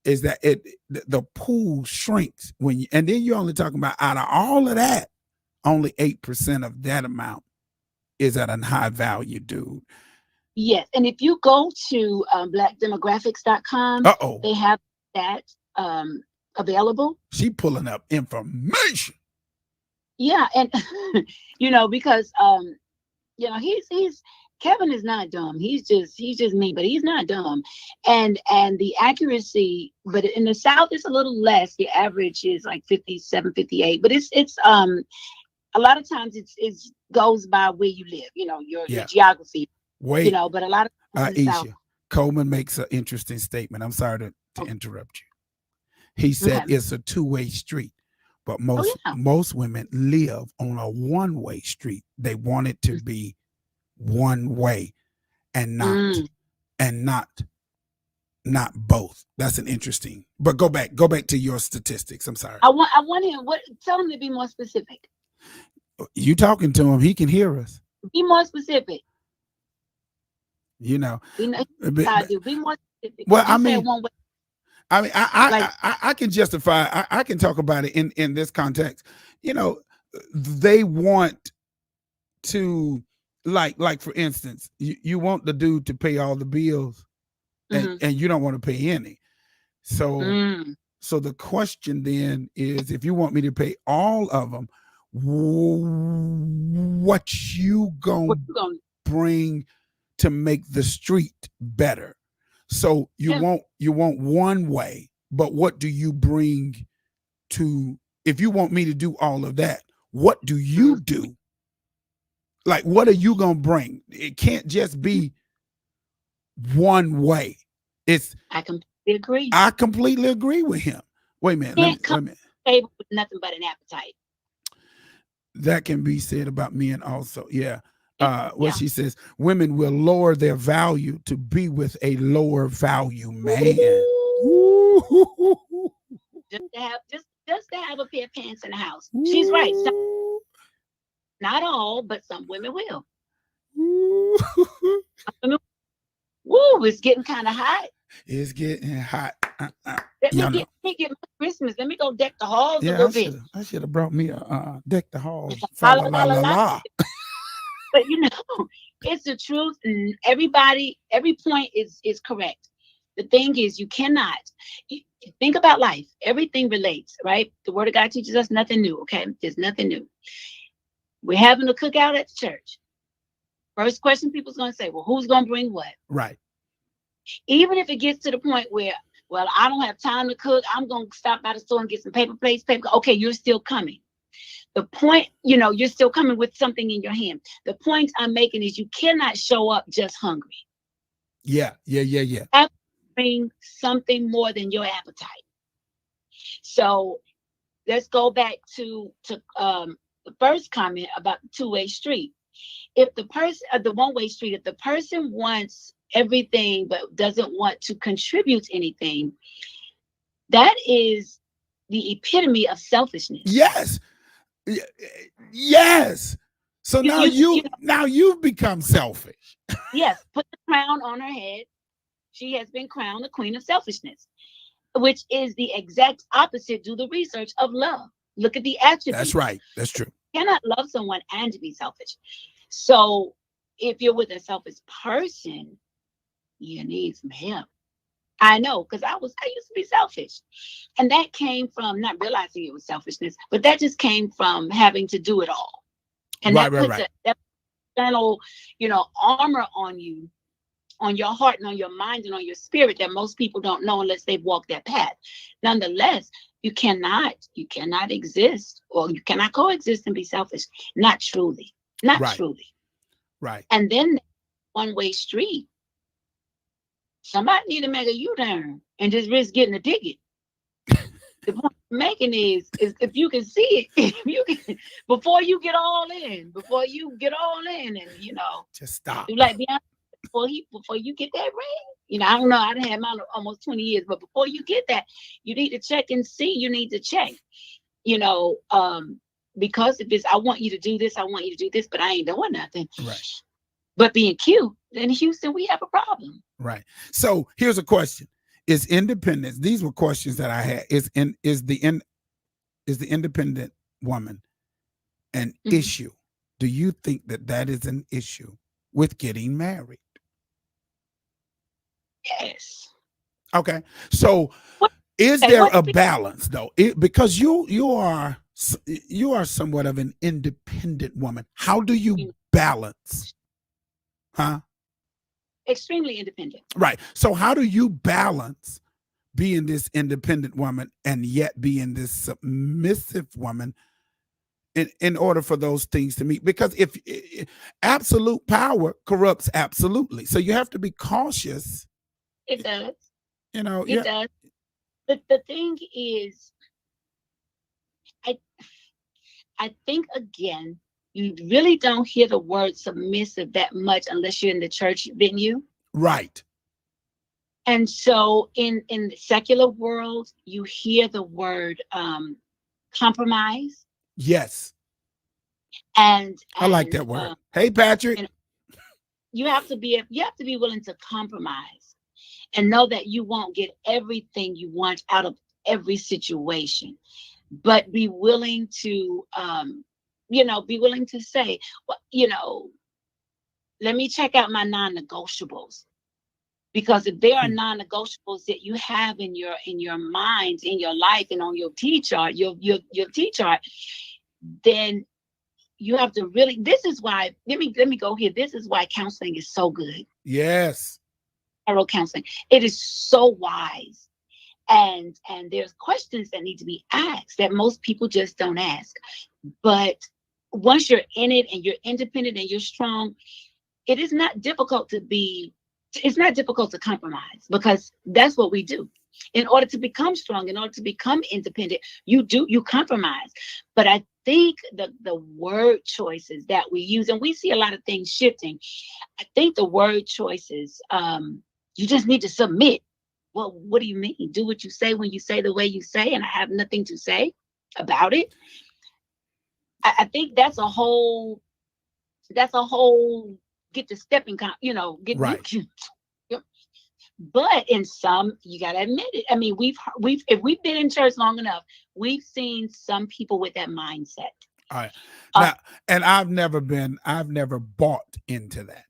is that the pool shrinks when you, and then you're only talking about out of all of that, only 8% of that amount is at a high value dude. Yes, and if you go to blackdemographics.com, they have that available. She pulling up information. Yeah, and because he's Kevin is not dumb. He's just me, but he's not dumb. And the accuracy, but in the South it's a little less. The average is like 57, 58. But it's a lot of times it goes by where you live, your geography. Wait. But a lot of times in the South, Coleman makes an interesting statement. I'm sorry to interrupt you. He said it's a two-way street. But most women live on a one-way street. They want it to be one way and not both. That's an interesting. But go back to your statistics. I'm sorry. I want him. Tell him to be more specific. You talking to him? He can hear us. Be more specific. Be more specific. Well, I can justify. I can talk about it in this context. They want to like for instance, you want the dude to pay all the bills, and you don't want to pay any. So so the question then is, if you want me to pay all of them, what you gonna bring to make the street better? So you want one way, but what do you bring to, if you want me to do all of that, what do you do? Like, what are you going to bring? It can't just be one way. I completely agree. I completely agree with him. Wait a minute. Let me table with nothing but an appetite. That can be said about men also. Yeah. She says, women will lower their value to be with a lower value man. Just to have a pair of pants in the house. She's right. Not all, but some women will. It's getting kind of hot. It's getting hot. Let me get my Christmas. Let me go deck the halls a little bit. I should have brought me a deck the halls. But it's the truth. And every point is correct. The thing is, you cannot think about life. Everything relates, right? The Word of God teaches us nothing new. Okay, there's nothing new. We're having a cookout at the church. First question people's going to say, well, who's going to bring what? Right. Even if it gets to the point where, well, I don't have time to cook, I'm going to stop by the store and get some paper plates. Okay, you're still coming. The point, you're still coming with something in your hand. The point I'm making is you cannot show up just hungry. Yeah. You have to bring something more than your appetite. So let's go back to the first comment about the two-way street. If the person, the one-way street, if the person wants everything but doesn't want to contribute anything, that is the epitome of selfishness. Yes. So now you've become selfish. Yes. Put the crown on her head. She has been crowned the queen of selfishness, which is the exact opposite. Do the research of love. Look at the attributes. That's right. That's true. You cannot love someone and be selfish. So if you're with a selfish person, you need some help. I know, because I used to be selfish. And that came from not realizing it was selfishness, but that just came from having to do it all. And that puts that external, armor on you on your heart and on your mind and on your spirit that most people don't know unless they've walked that path. Nonetheless, you cannot exist, or you cannot coexist and be selfish. Not truly. Not Right. truly. Right. And then one-way street. Somebody need to make a U-turn and just risk getting a ticket. The point I'm making is if you can see it, if you can, before you get all in, and Just stop. do like Beyonce, before you get that ring. I don't know. I done had mine almost 20 years, but before you get that, you need to check and see. You need to check. Because if it's I want you to do this, but I ain't doing nothing. Right. But being cute, in Houston, we have a problem. Right. So here's a question: is independence? These were questions that I had. Is the independent woman an issue? Do you think that is an issue with getting married? Yes. Okay. So is there a balance though? Because you are somewhat of an independent woman. How do you balance? Huh? Extremely independent. Right. So how do you balance being this independent woman and yet being this submissive woman in order for those things to meet? Because if absolute power corrupts absolutely. So you have to be cautious. It does. It does. The thing is, I think, again, you really don't hear the word submissive that much unless you're in the church venue. Right. And so in the secular world, you hear the word compromise. Yes. And I like that word. Hey, Patrick. You have to be willing to compromise and know that you won't get everything you want out of every situation, but be willing to say, well, let me check out my non-negotiables. Because if there are non-negotiables that you have in your mind, in your life, and on your T chart, your T chart, then you have to really. This is why. Let me go here. This is why counseling is so good. Yes. Tarot counseling. It is so wise, and there's questions that need to be asked that most people just don't ask. But once you're in it and you're independent and you're strong, it is not difficult to be. It's not difficult to compromise, because that's what we do. In order to become strong, in order to become independent, you compromise. But I think the word choices that we use, and we see a lot of things shifting. I think the word choices, you just need to submit. Well, what do you mean? Do what you say when you say the way you say, and I have nothing to say about it. I think that's a whole get the stepping, get right. But in some, you gotta admit it. I mean, if we've been in church long enough, we've seen some people with that mindset. All right. Now, and I've never bought into that.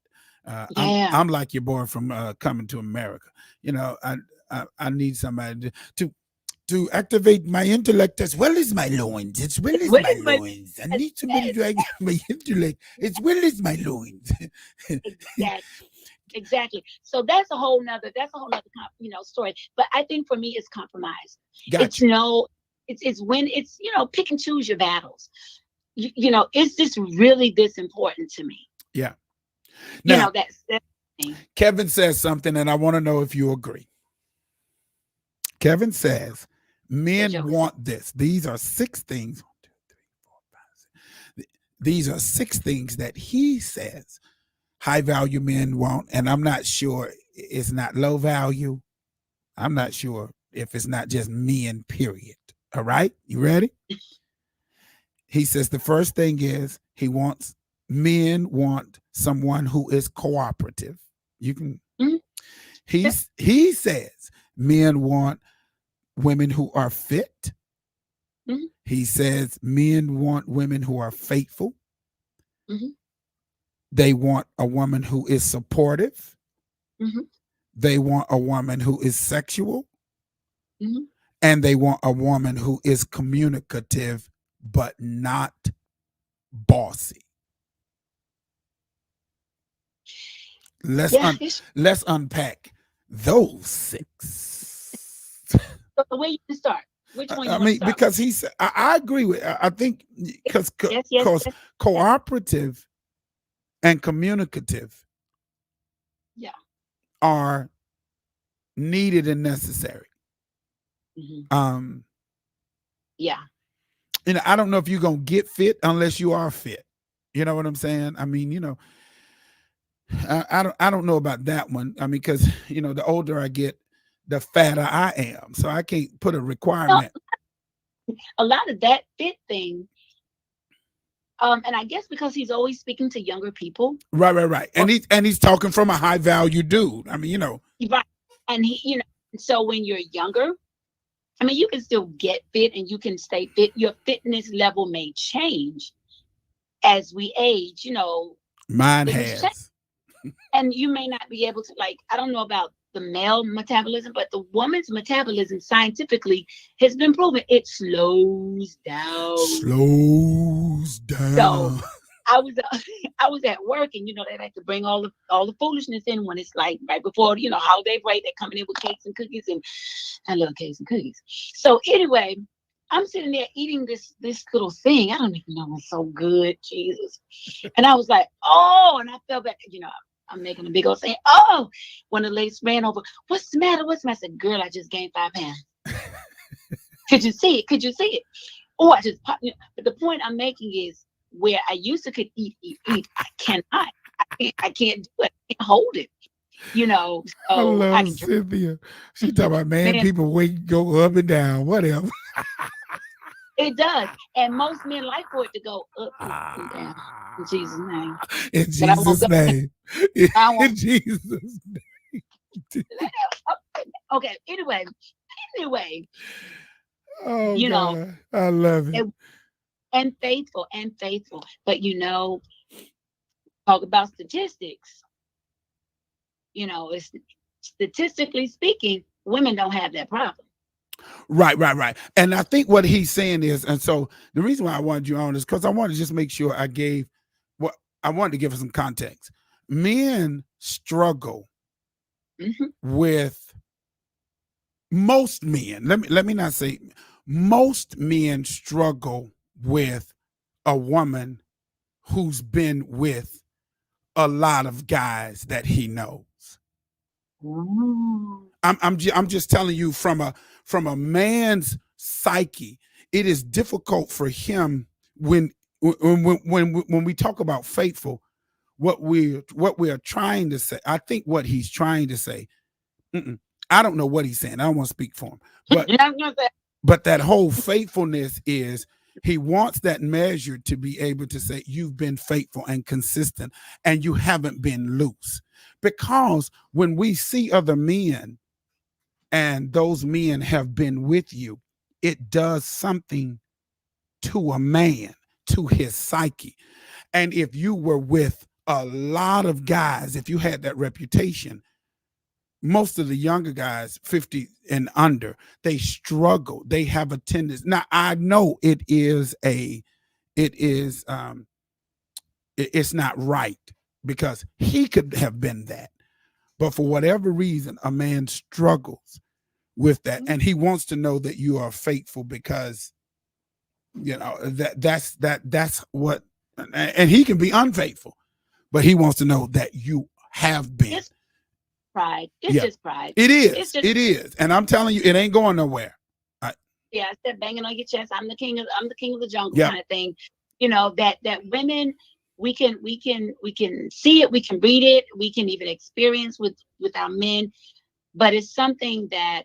I'm like your boy from Coming to America. I need somebody to activate my intellect as well as my loins. It's well as my loins. I need somebody to activate my intellect as well as my loins. Exactly. So that's a whole nother story. But I think for me, it's compromise. Gotcha. It's when it's, pick and choose your battles. Is this really this important to me? Yeah. Now, that's Kevin says something, and I want to know if you agree. Kevin says, men want this. These are 6 things. 1, 2, 3, 4, 5, 6. These are 6 things that he says high value men want. And I'm not sure it's not low value. I'm not sure if it's not just men, period. All right. You ready? He says the first thing is men want someone who is cooperative. You can, he says men want women who are fit. Mm-hmm. He says men want women who are faithful. Mm-hmm. They want a woman who is supportive. Mm-hmm. They want a woman who is sexual. Mm-hmm. And they want a woman who is communicative, but not bossy. Yeah. Let's unpack those 6. So where you can start? Which one you I want to mean, start because I agree with. I think because with? Yes. cooperative and communicative Yeah. are needed and necessary. Mhm. Um, Yeah. I don't know if you're gonna get fit unless you are fit. You know what I'm saying? I mean, I don't know about that one. I mean, because the older I get, the fatter I am, so I can't put a No, requirement. a lot of that fit thing. And I guess because he's always speaking to younger people, Right. or And he's talking from a high value dude. I mean, right, and so when you're younger, I mean, you can still get fit and you can stay fit. Your fitness level may change as we age. mine Things change, has. and you may not be able to, like, I don't know about the male metabolism, but the woman's metabolism scientifically has been proven it slows down. Slows So down. I was I was at work, and they like to bring all the foolishness in when it's like right before holiday break. They're coming in with cakes and cookies, and I love cakes and cookies. So anyway, I'm sitting there eating this little thing. I don't even know, it's so good, Jesus. And I was like, oh, and I felt bad. I'm making a big old saying, oh, when the ladies ran over, what's the matter? What's the matter? I said, girl, I just gained 5 pounds. Could you see it? Could you see it? Oh, I just popped. But the point I'm making is where I used to could eat. I cannot. I can't do it. I can't hold it. I So I love can drink. Cynthia. She talking about, man, Man, people weight go up and down, whatever. it does. And most men like for it to go up and down in Jesus' name. In But I won't Jesus' go. name. I In won't. Jesus' name. Okay. Anyway, Oh you know, God. I love it. and, and faithful. But talk about statistics. It's statistically speaking, women don't have that problem. Right. And I think what he's saying is, and so the reason why I wanted you on is because I wanted to just make sure I gave what I wanted to give us some context. Men struggle Hmm. with most men. Let me not say most men struggle with a woman who's been with a lot of guys that he knows. Mm. I'm just telling you from a man's psyche, it is difficult for him when we talk about faithful. What we're trying to say, I think what he's trying to say. I don't know what he's saying. I don't want to speak for him, but I was gonna say, that whole faithfulness is he wants that measure to be able to say you've been faithful and consistent and you haven't been loose. Because when we see other men and those men have been with you, it does something to a man, to his psyche. And if you were with a lot of guys, if you had that reputation, most of the younger guys, 50 and under, they struggle. They have a tendency. Now, I know it's not right because he could have been that. But for whatever reason, a man struggles with that. And he wants to know that you are faithful because that's what, and he can be unfaithful, but he wants to know that you have been. it's pride. It's Yeah, just pride. it It's is. just, It is. And I'm telling you, it ain't going nowhere. yeah, I said banging on your chest. I'm the king of the jungle Yeah. kind of thing. That women, we can see it, we can read it, we can even experience with our men, but it's something that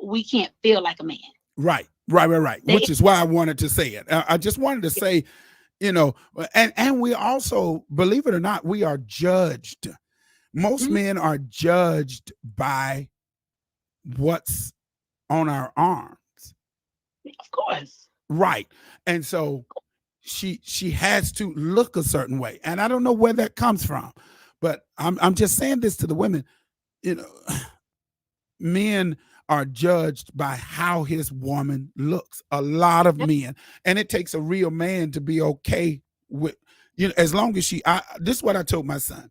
we can't feel like a man. Right. They, Which is why I wanted to say it. I just wanted to say, and we also, believe it or not, we are judged. Most Mhm. men are judged by what's on our arms. Of course. Right. And so she has to look a certain way. And I don't know where that comes from. But I'm just saying this to the women, you know, men are judged by how his woman looks. A lot of men. And it takes a real man to be okay with, as long as this is what I told my son.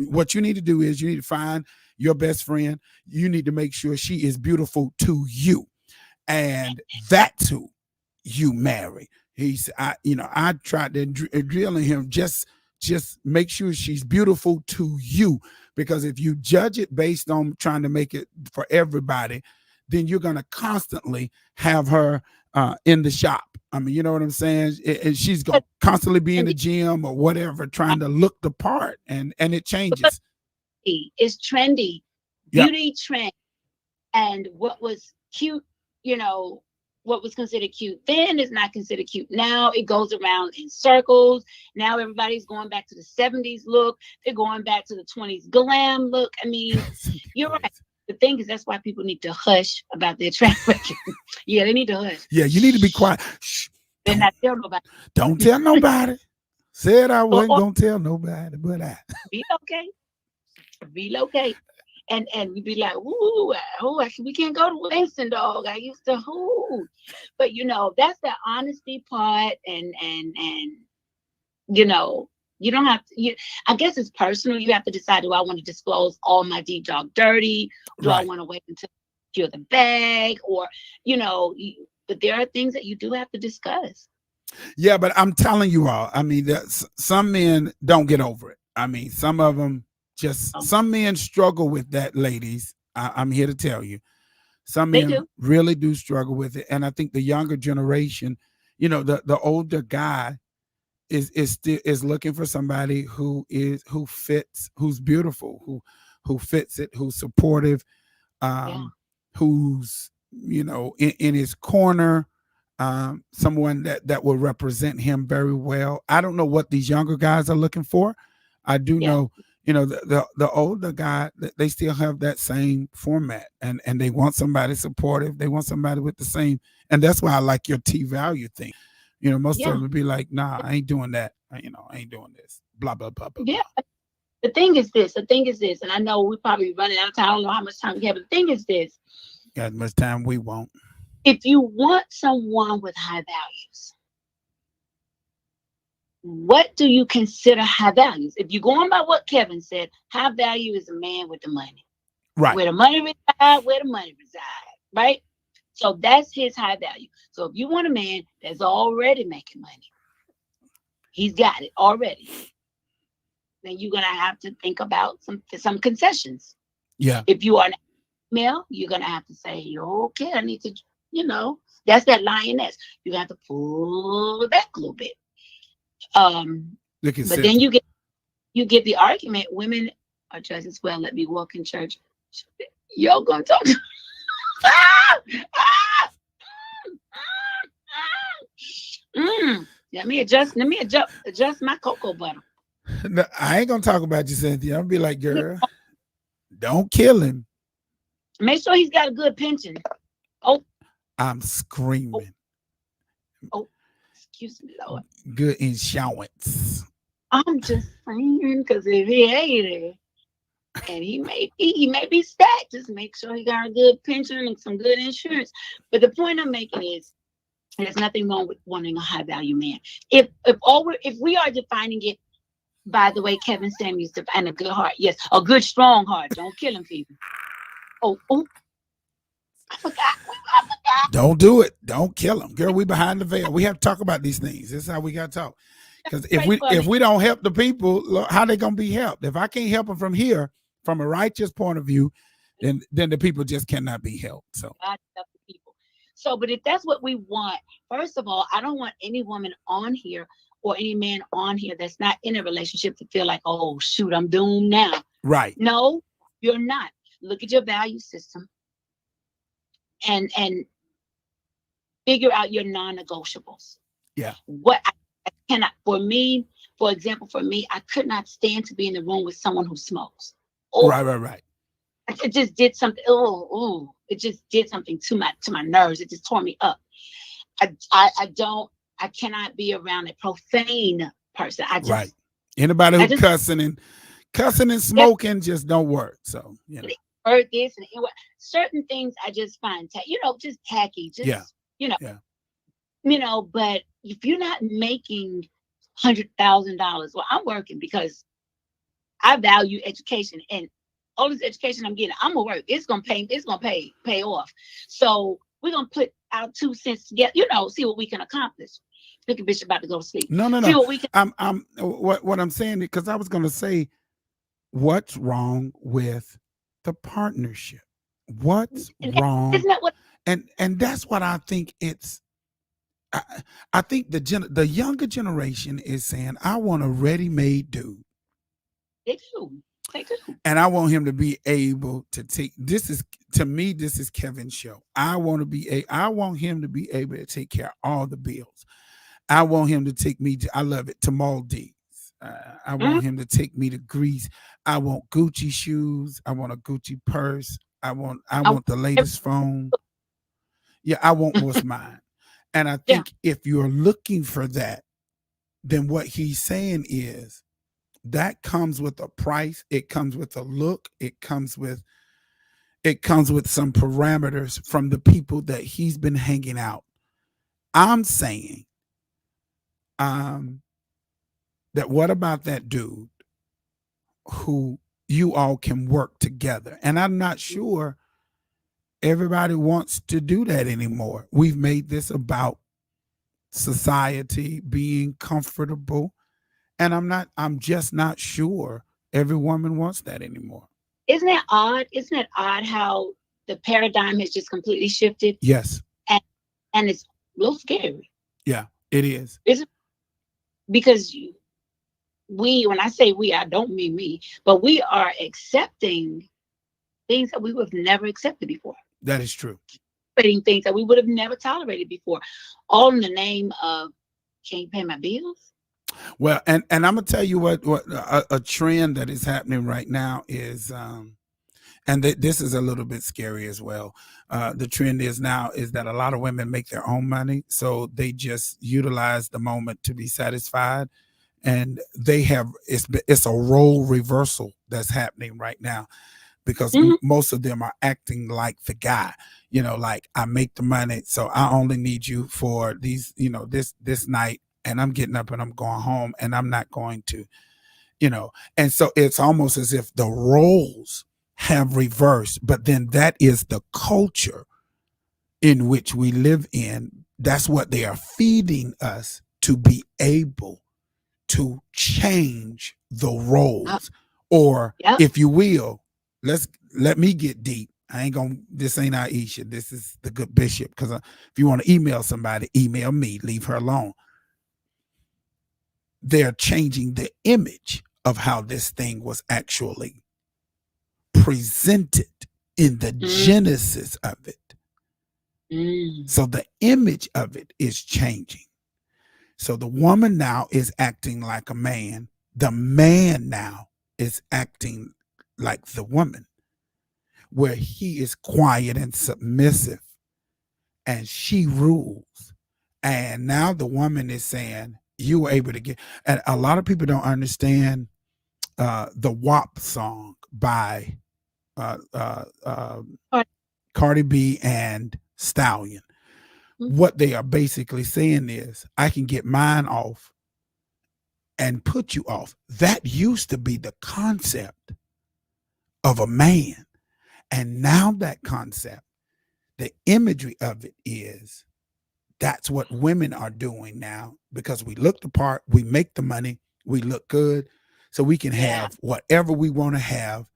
what you need to do is you need to find your best friend. You need to make sure she is beautiful to you, and that's who you marry. He's, I tried to drilling him, just make sure she's beautiful to you, because if you judge it based on trying to make it for everybody, then you're going to constantly have her in the shop. I mean, you know what I'm saying? And she's going to constantly be in the gym or whatever, trying to look the part, and it changes. It's trendy, beauty trend, and what was cute, what was considered cute then is not considered cute now. It goes around in circles. Now everybody's going back to the 70s look. They're going back to the 20s glam look. I mean, you're right. The thing is, that's why people need to hush about their track record. Yeah, they need to hush. Yeah, you need to be quiet. Shh, They're not tell nobody. Don't tell nobody. Said I wasn't gonna tell nobody, but I relocate. And you'd be like, ooh, we can't go to Winston, dog. I used to, but that's the honesty part, and you don't have to. I guess it's personal. You have to decide: do I want to disclose all my deep dog dirty? Do I want to wait until you're the bag, or but there are things that you do have to discuss. Yeah, but I'm telling you all, I mean, some men don't get over it. I mean, some of them. Some men struggle with that, ladies. I'm here to tell you. Some men really do struggle with it. And I think the younger generation, the older guy is looking for somebody who fits, who's beautiful, who fits it, who's supportive, who's, in his corner, someone that will represent him very well. I don't know what these younger guys are looking for. I do know. The older guy, they still have that same format, and they want somebody supportive. They want somebody with the same, and that's why I like your T-value thing. Most of them would be like, nah, I ain't doing that. I ain't doing this. Blah, blah, blah, blah. Yeah. Blah. The thing is this, and I know we're probably running out of time. I don't know how much time we have, but the thing is this. Got as much time we won't. If you want someone with high values, what do you consider high values? If you're going by what Kevin said, high value is a man with the money. Right. Where the money resides, right? So that's his high value. So if you want a man that's already making money, he's got it already, then you're going to have to think about some concessions. Yeah. If you are an male, you're going to have to say, okay, I need to, that's that lioness. You're going to have to pull back a little bit. But then you get the argument. Women are dressed as well. Let me walk in church. Y'all gonna talk. Let me adjust my cocoa butter. No, I ain't gonna talk about you, Cynthia. I'm gonna be like, girl, don't kill him. Make sure he's got a good pension. Oh, I'm screaming. Oh. Excuse me, Lord. Good insurance. I'm just saying, because if he ain't it, and he may be stacked, just make sure he got a good pension and some good insurance. But the point I'm making is, there's nothing wrong with wanting a high value man. If we are defining it by the way Kevin Samuels defined a good heart, yes, a good strong heart. Don't kill him, people. Oh. I forgot. Don't do it. Don't kill them, girl. We behind the veil. We have to talk about these things. This is how we got to talk. Because if we don't help the people, how they gonna be helped? If I can't help them from here, from a righteous point of view, then the people just cannot be helped. So God help the people. So, but if that's what we want, first of all, I don't want any woman on here or any man on here that's not in a relationship to feel like, oh shoot, I'm doomed now. Right. No, you're not. Look at your value system. And figure out your non-negotiables. Yeah. What I cannot, for example, I could not stand to be in the room with someone who smokes. Oh, right. It just did something. It just did something to my nerves. It just tore me up. I cannot be around a profane person. Right. Anybody who cussing and smoking just don't work. So heard this and certain things I just find just tacky. But if you're not making $100,000, well, I'm working because I value education, and all this education I'm getting, I'm gonna work. It's gonna pay. It's gonna pay off. So we're gonna put our 2 cents together. See what we can accomplish. Look at Bishop about to go to sleep. No, no, See no. what we can. What I'm saying, because I was going to say, what's wrong with the partnership? What's And wrong? isn't that what And that's what I think it's. I think the younger generation is saying, I want a ready-made dude. they do? They do. And I want him to be able to take this is to me, this is Kevin's show. I want him to be able to take care of all the bills. I want him to take me to, I love it, to Maldives. I want him to take me to Greece. I want Gucci shoes. I want a Gucci purse. I want the latest phone. Yeah, I want what's mine. And I think if you're looking for that, then what he's saying is that comes with a price. It comes with a look. It comes with some parameters from the people that he's been hanging out. I'm saying, that what about that dude who you all can work together? And I'm not sure everybody wants to do that anymore. We've made this about society being comfortable. And I'm just not sure every woman wants that anymore. Isn't that odd? Isn't it odd how the paradigm has just completely shifted? Yes. And it's a little scary. Yeah, it is. Because when I say we, I don't mean me, but we are accepting things that we would have never accepted before. That is true. Tolerating things that we would have never tolerated before, all in the name of, can you pay my bills? Well, and I'm gonna tell you what a trend that is happening right now is, and this is a little bit scary as well. The trend is that a lot of women make their own money, so they just utilize the moment to be satisfied, and it's a role reversal that's happening right now, because most of them are acting like the guy. Like, I make the money, so I only need you for these, this night. And I'm getting up and I'm going home, and I'm not going to, and so it's almost as if the roles have reversed, but then that is the culture in which we live in. That's what they are feeding us, to be able to change the roles, or if you will, let me get deep. This ain't Aisha. This is the good Bishop. Because if you want to email somebody, email me, leave her alone. They're changing the image of how this thing was actually presented in the genesis of it. So the image of it is changing. So the woman now is acting like a man. The man now is acting like the woman, where he is quiet and submissive and she rules. And now the woman is saying, you were able to get, and a lot of people don't understand the WAP song by Cardi B and Stallion. What they are basically saying is, I can get mine off and put you off. That used to be the concept of a man. And now that concept, the imagery of it is, that's what women are doing now, because we look the part, we make the money, we look good, so we can have whatever we want to have.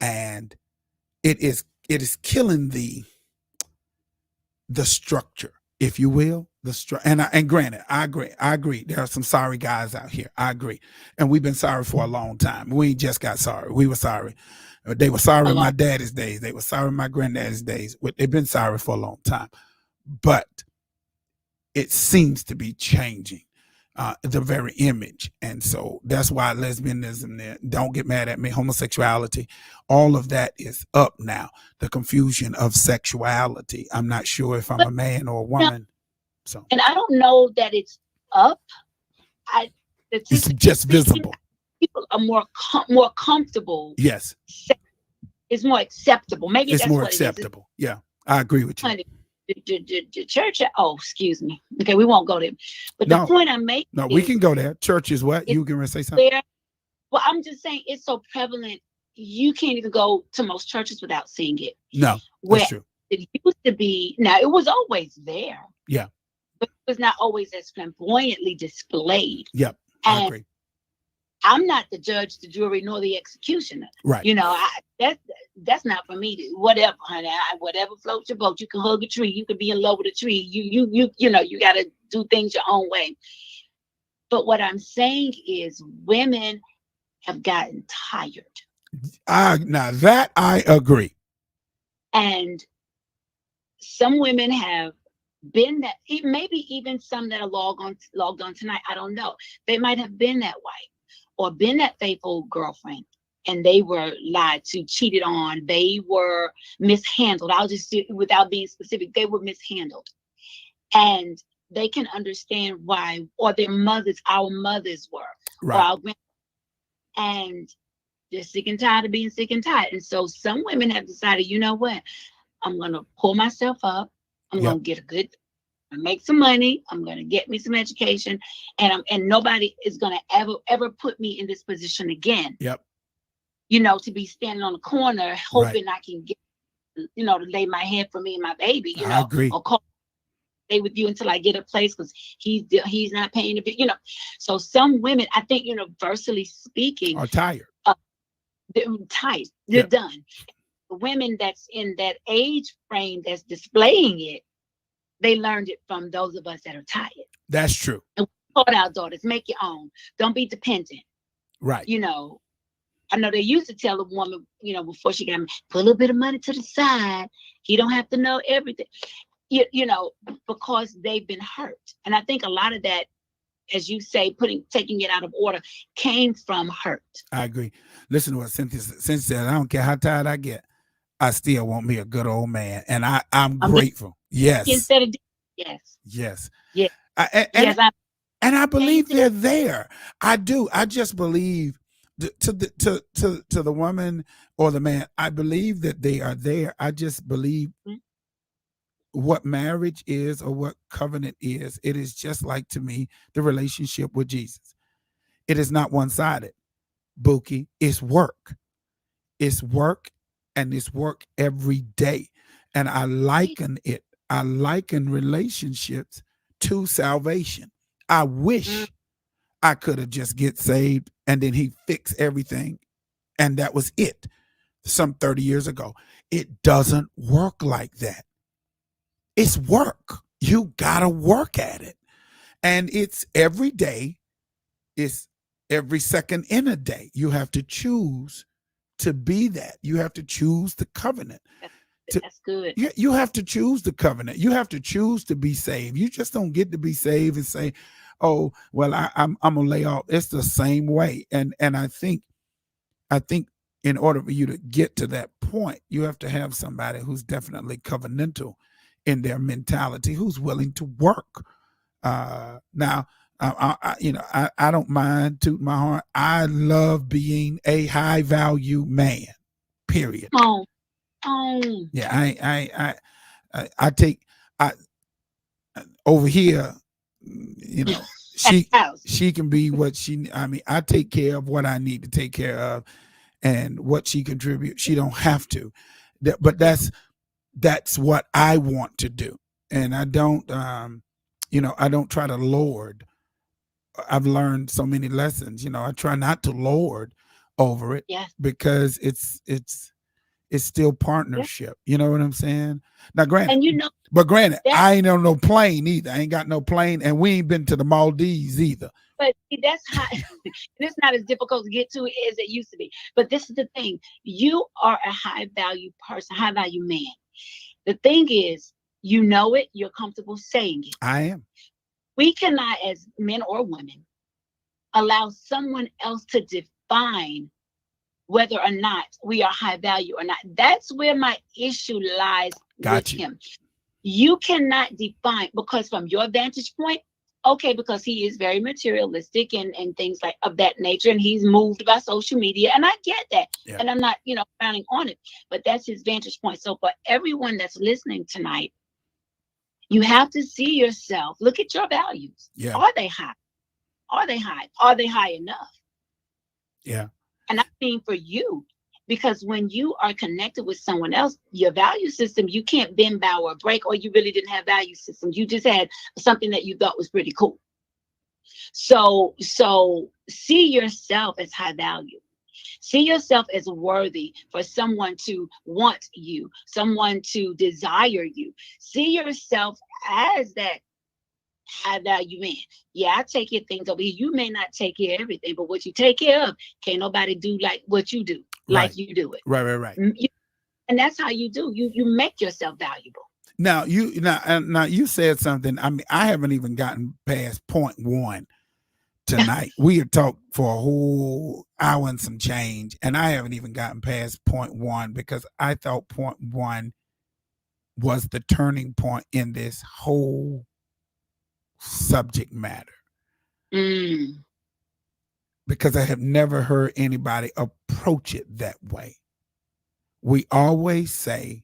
And it is killing the structure, if you will, and granted, I agree. There are some sorry guys out here. I agree. And we've been sorry for a long time. We ain't just got sorry. We were sorry. They were sorry in my daddy's days. They were sorry in my granddaddy's days. They've been sorry for a long time. But it seems to be changing the very image. And so that's why lesbianism, don't get mad at me, homosexuality, all of that is up now. The confusion of sexuality. I'm not sure if I'm a man or a woman. So, and I don't know that it's up. It's just visible. People are more comfortable. Yes. It's more acceptable. Maybe it's that's more what acceptable. It is. Yeah, I agree with you. The church, excuse me. Okay, we won't go there. But the point I'm making, we can go there. Church is what? You can say something? Well, I'm just saying it's so prevalent. You can't even go to most churches without seeing it. No, Where that's true. it used to be, now it was always there, Yeah. but it was not always as flamboyantly displayed. Yep. I And agree. I'm not the judge, the jury, nor the executioner. Right. That's not for me to whatever, honey. Whatever floats your boat. You can hug a tree. You can be in love with a tree. You got to do things your own way. But what I'm saying is, women have gotten tired, Now that I agree. and some women have been that. Maybe even some that are logged on tonight. I don't know. They might have been that wife or been that faithful girlfriend, and they were lied to, cheated on. They were mishandled. I'll just say, without being specific, they were mishandled, and they can understand why, or their mothers, our mothers were, or Right. our grand, and they're sick and tired of being sick and tired. And so some women have decided, you know what? I'm gonna pull myself up. I'm Yep. gonna get a good, make some money. I'm gonna get me some education, and nobody is gonna ever put me in this position again. Yep. To be standing on the corner Right. hoping I can get, to lay my head for me and my baby, I agree. or stay with you until I get a place because he's not paying the bill. So some women, I think, universally speaking, Are tired. they're tight. They're Yep. done. The women that's in that age frame that's displaying it, they learned it from those of us that are tired. That's true. And we taught our daughters, make your own. Don't be dependent. Right. I know they used to tell a woman, before she got married, put a little bit of money to the side. He don't have to know everything. Because they've been hurt. And I think a lot of that, as you say, taking it out of order, came from hurt. I agree. Listen to what Cynthia said. I don't care how tired I get. I still want me a good old man. And I'm I'm grateful. Yes. Instead of yes, Yes. yes, And yes. I believe Painted. they're there. I do. I just believe to the woman or the man, I believe that they are there. I just believe what marriage is or what covenant is. It is just like, to me, the relationship with Jesus. It is not one-sided, Buki. It's work. It's work, and it's work every day. And I liken relationships to salvation. I wish I could have just get saved and then he fixed everything and that was it some 30 years ago. It doesn't work like that. It's work. You gotta work at it. And it's every day. It's every second in a day. You have to choose to be that. You have to choose the covenant. That's good. You have to choose the covenant. You have to choose to be saved. You just don't get to be saved and say, "Oh, well, I'm gonna lay off." It's the same way. And I think in order for you to get to that point, you have to have somebody who's definitely covenantal in their mentality, who's willing to work. Now, I don't mind tooting my horn. I love being a high value man. Period. Oh. Yeah, I take over here. She can be what she. I mean, I take care of what I need to take care of, and what she contributes. She don't have to, but that's what I want to do, and I don't. I don't try to lord. I've learned so many lessons. I try not to lord over it, because it's still partnership. You know what I'm saying? Now, granted, I ain't on no plane either. I ain't got no plane, and we ain't been to the Maldives either. But that's how it's not as difficult to get to as it used to be. But this is the thing: you are a high value person, high value man. The thing is, you're comfortable saying it. I am. We cannot, as men or women, allow someone else to define whether or not we are high value or not. That's where my issue lies with him. You cannot define, because from your vantage point, okay, because he is very materialistic and things like of that nature, and he's moved by social media, and I get that. Yeah. And I'm not, frowning on it, but that's his vantage point. So for everyone that's listening tonight, you have to see yourself, look at your values. Yeah. Are they high? Are they high? Are they high enough? Yeah. And I mean for you, because when you are connected with someone else, your value system, you can't bend, bow, or break, or you really didn't have value systems. You just had something that you thought was pretty cool. So see yourself as high value. See yourself as worthy for someone to want you, someone to desire you. See yourself as that high value man. Yeah, I take care of things over here. You may not take care of everything, but what you take care of, can't nobody do like what you do, like Right. you do it. Right. Right. Right. And that's how you do. You make yourself valuable. Now you said something. I mean, I haven't even gotten past point one tonight. We had talked for a whole hour and some change, and I haven't even gotten past point one because I thought point one was the turning point in this whole subject matter Mm, because I have never heard anybody approach it that way. We always say,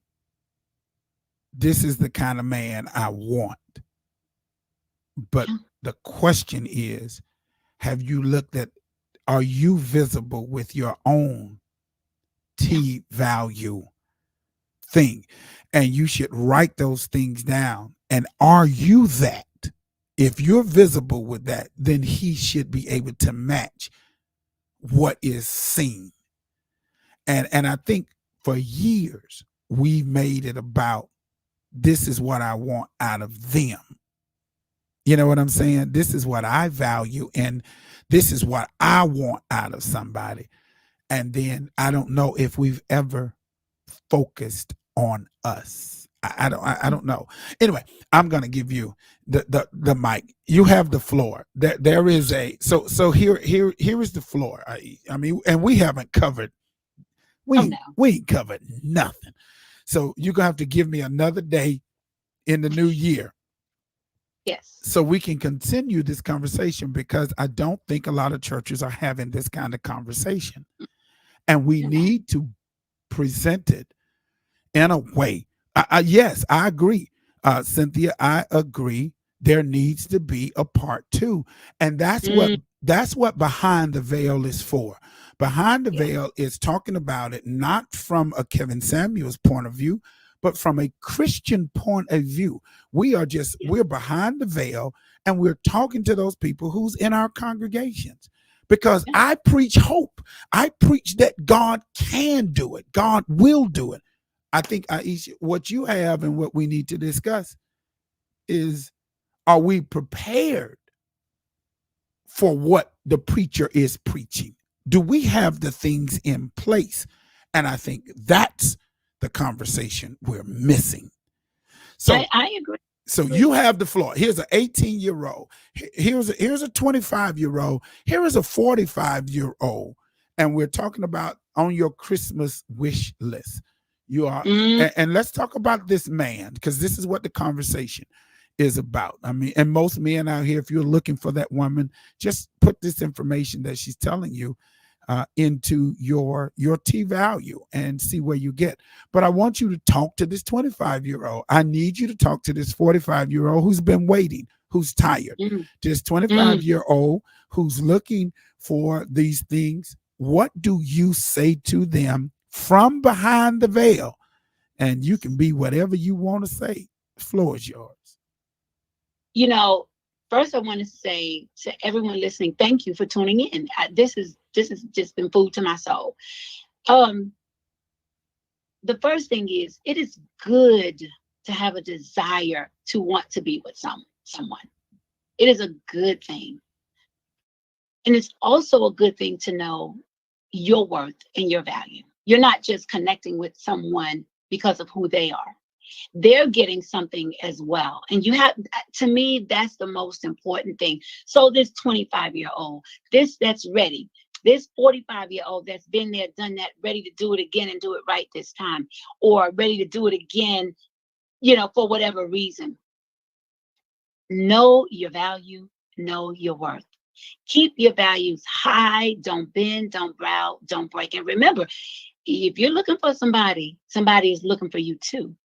this is the kind of man I want. But yeah, the question is, have you looked at, are you visible with your own yeah, T value thing? And you should write those things down. And are you that? If you're visible with that, then he should be able to match what is seen. And I think for years we made it about, this is what I want out of them. You know what I'm saying? This is what I value, and this is what I want out of somebody. And then I don't know if we've ever focused on us. I don't know. Anyway, I'm gonna give you the mic. You have the floor. There is a so here is the floor. I mean, and we haven't covered, oh no, we ain't covered nothing. So you're gonna have to give me another day in the new year yes, so we can continue this conversation, because I don't think a lot of churches are having this kind of conversation. And we you're not. need to present it in a way. Yes, I agree. Cynthia, I agree. There needs to be a part two. And Mm, that's what Behind the Veil is for. Behind the yeah, Veil is talking about it not from a Kevin Samuels point of view, but from a Christian point of view. yeah, We're behind the veil, and we're talking to those people who's in our congregations. Because yeah. I preach hope. I preach that God can do it. God will do it. I think, Aisha, what you have and what we need to discuss is, are we prepared for what the preacher is preaching? Do we have the things in place? And I think that's the conversation we're missing. So I agree. so Agree. you have the floor. Here's an 18-year-old. Here's a 25-year-old. Here is a 45-year-old. And we're talking about on your Christmas wish list. You are, Mm, and let's talk about this man, because this is what the conversation is about. I mean, and most men out here, if you're looking for that woman, just put this information that she's telling you into your T value and see where you get. But I want you to talk to this 25-year-old. I need you to talk to this 45-year-old who's been waiting, who's tired. mm, This mm. 25-year-old who's looking for these things. What do you say to them from behind the veil? And you can be whatever you want to say. The floor is yours. You know, first I want to say to everyone listening, thank you for tuning in. This has just been food to my soul. Um, the first thing is, it is good to have a desire to want to be with someone. It is a good thing. And it's also a good thing to know your worth and your value. You're not just connecting with someone because of who they are. They're getting something as well. And you have, to me, that's the most important thing. So this 25-year-old, this that's ready, this 45-year-old that's been there, done that, ready to do it again and do it right this time, or ready to do it again, for whatever reason. Know your value, know your worth. Keep your values high. Don't bend, don't bow, don't break. And remember, if you're looking for somebody, somebody is looking for you too.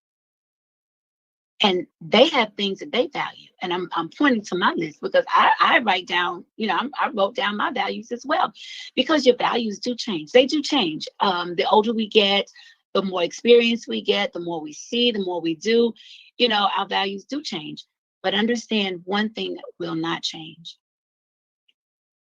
and they have things that they value. And I'm pointing to my list because I write down, I wrote down my values as well, because your values do change. They do change. The older we get, the more experience we get, the more we see, the more we do, our values do change. But understand one thing that will not change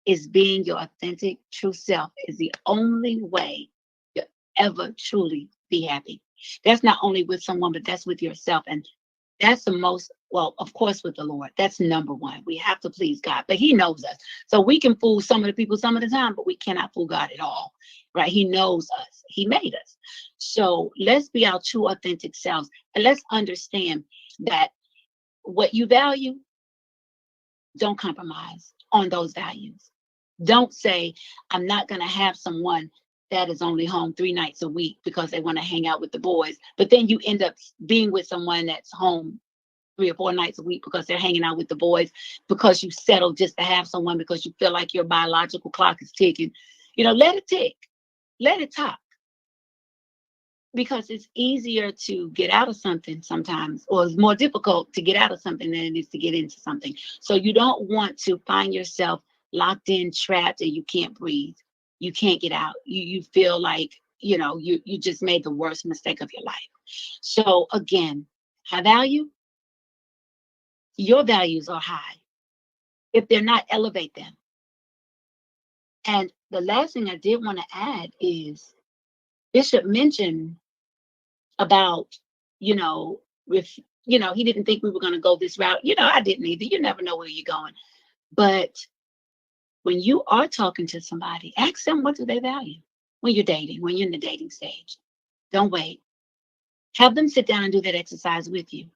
is being your authentic, true self is the only way you'll ever truly be happy. That's not only with someone, but that's with yourself. And that's the most, well, of course, with the Lord. That's number one. We have to please God, but He knows us. So we can fool some of the people some of the time, but we cannot fool God at all, right? He knows us. He made us. So let's be our true, authentic selves. And let's understand that what you value, don't compromise on those values. Don't say, I'm not going to have someone that is only home 3 nights a week because they want to hang out with the boys. But then you end up being with someone that's home 3 or 4 nights a week because they're hanging out with the boys, because you settle just to have someone because you feel like your biological clock is ticking. Let it tick. Let it talk. Because it's easier to get out of something sometimes, or it's more difficult to get out of something than it is to get into something. So you don't want to find yourself locked in, trapped, and you can't breathe. You can't get out. You feel like, you just made the worst mistake of your life. So again, high value, your values are high. If they're not, elevate them. And the last thing I did want to add is Bishop mentioned about, if, he didn't think we were going to go this route. I didn't either. You never know where you're going. But when you are talking to somebody, ask them, what do they value when you're dating, when you're in the dating stage? Don't wait. Have them sit down and do that exercise with you.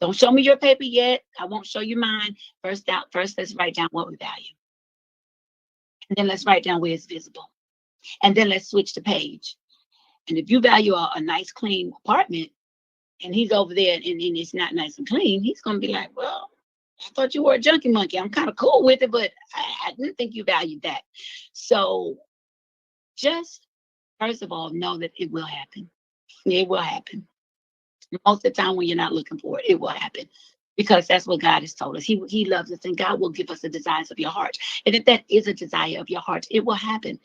Don't show me your paper yet. I won't show you mine. First, let's write down what we value. And then let's write down where it's visible. And then let's switch the page. And if you value a nice, clean apartment, and he's over there and it's not nice and clean, he's going to be like, well, I thought you were a junkie monkey. I'm kind of cool with it, but I didn't think you valued that. So just, first of all, know that it will happen. It will happen. Most of the time when you're not looking for it, it will happen. Because that's what God has told us. He loves us, and God will give us the desires of your heart. And if that is a desire of your heart, it will happen.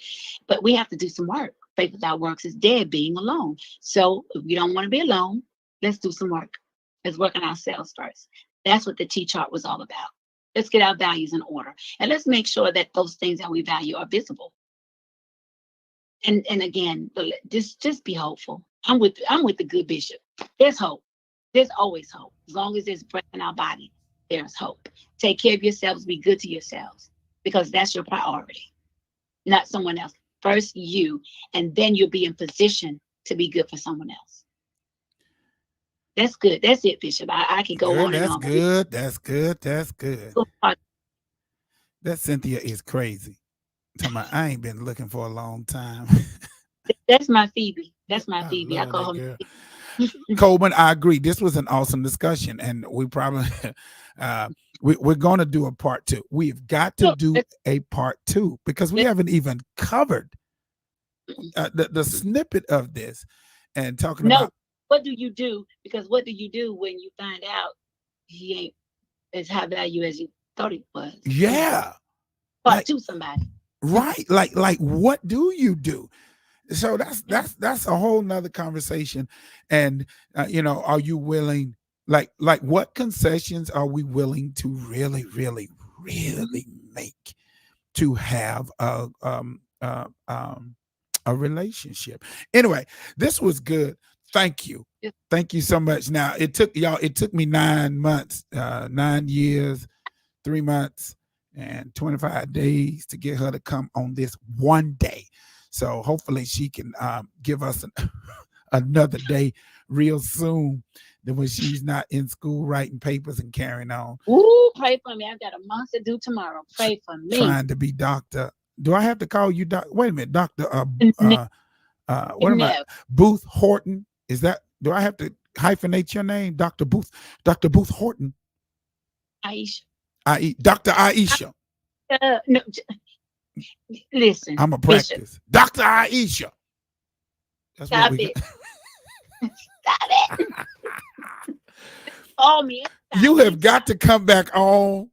But we have to do some work. Faith without works is dead, being alone. So if we don't want to be alone, let's do some work. Let's work on ourselves first. That's what the T chart was all about. Let's get our values in order. And let's make sure that those things that we value are visible. And again, just be hopeful. I'm with the good bishop. There's hope. There's always hope. As long as there's breath in our body, there's hope. Take care of yourselves. Be good to yourselves, because that's your priority, not someone else. First you, and then you'll be in position to be good for someone else. That's good. That's it, Bishop. I could go on and on. That's good. That Cynthia is crazy. I ain't been looking for a long time. That's my Phoebe. That's my Phoebe. I call her. Coleman, I agree. This was an awesome discussion, and we probably we're going to do a part 2. We've got to do a part 2 because we haven't even covered the snippet of this and talking about. What do you do? Because what do you do when you find out he ain't as high value as you thought he was? Yeah, part 2, somebody. Right, like what do you do? So that's a whole nother conversation. And are you willing, like what concessions are we willing to really make to have a relationship? Anyway, this was good. Thank you so much. Now it took me 9 months, 9 years, 3 months and 25 days to get her to come on this one day. So hopefully she can give us another day real soon, than when she's not in school writing papers and carrying on. Ooh, pray for me. I've got a monster due tomorrow. Pray for me. Trying to be Dr. Do I have to call you Doc? Wait a minute, Dr. What am I? Booth Horton. Is that, do I have to hyphenate your name? Dr. Booth Horton. Aisha. Dr. Aisha. No. Listen, I'm a practice. Bishop. Dr. Aisha. That's Stop it. Stop it. Call me anytime. You have got to come back on.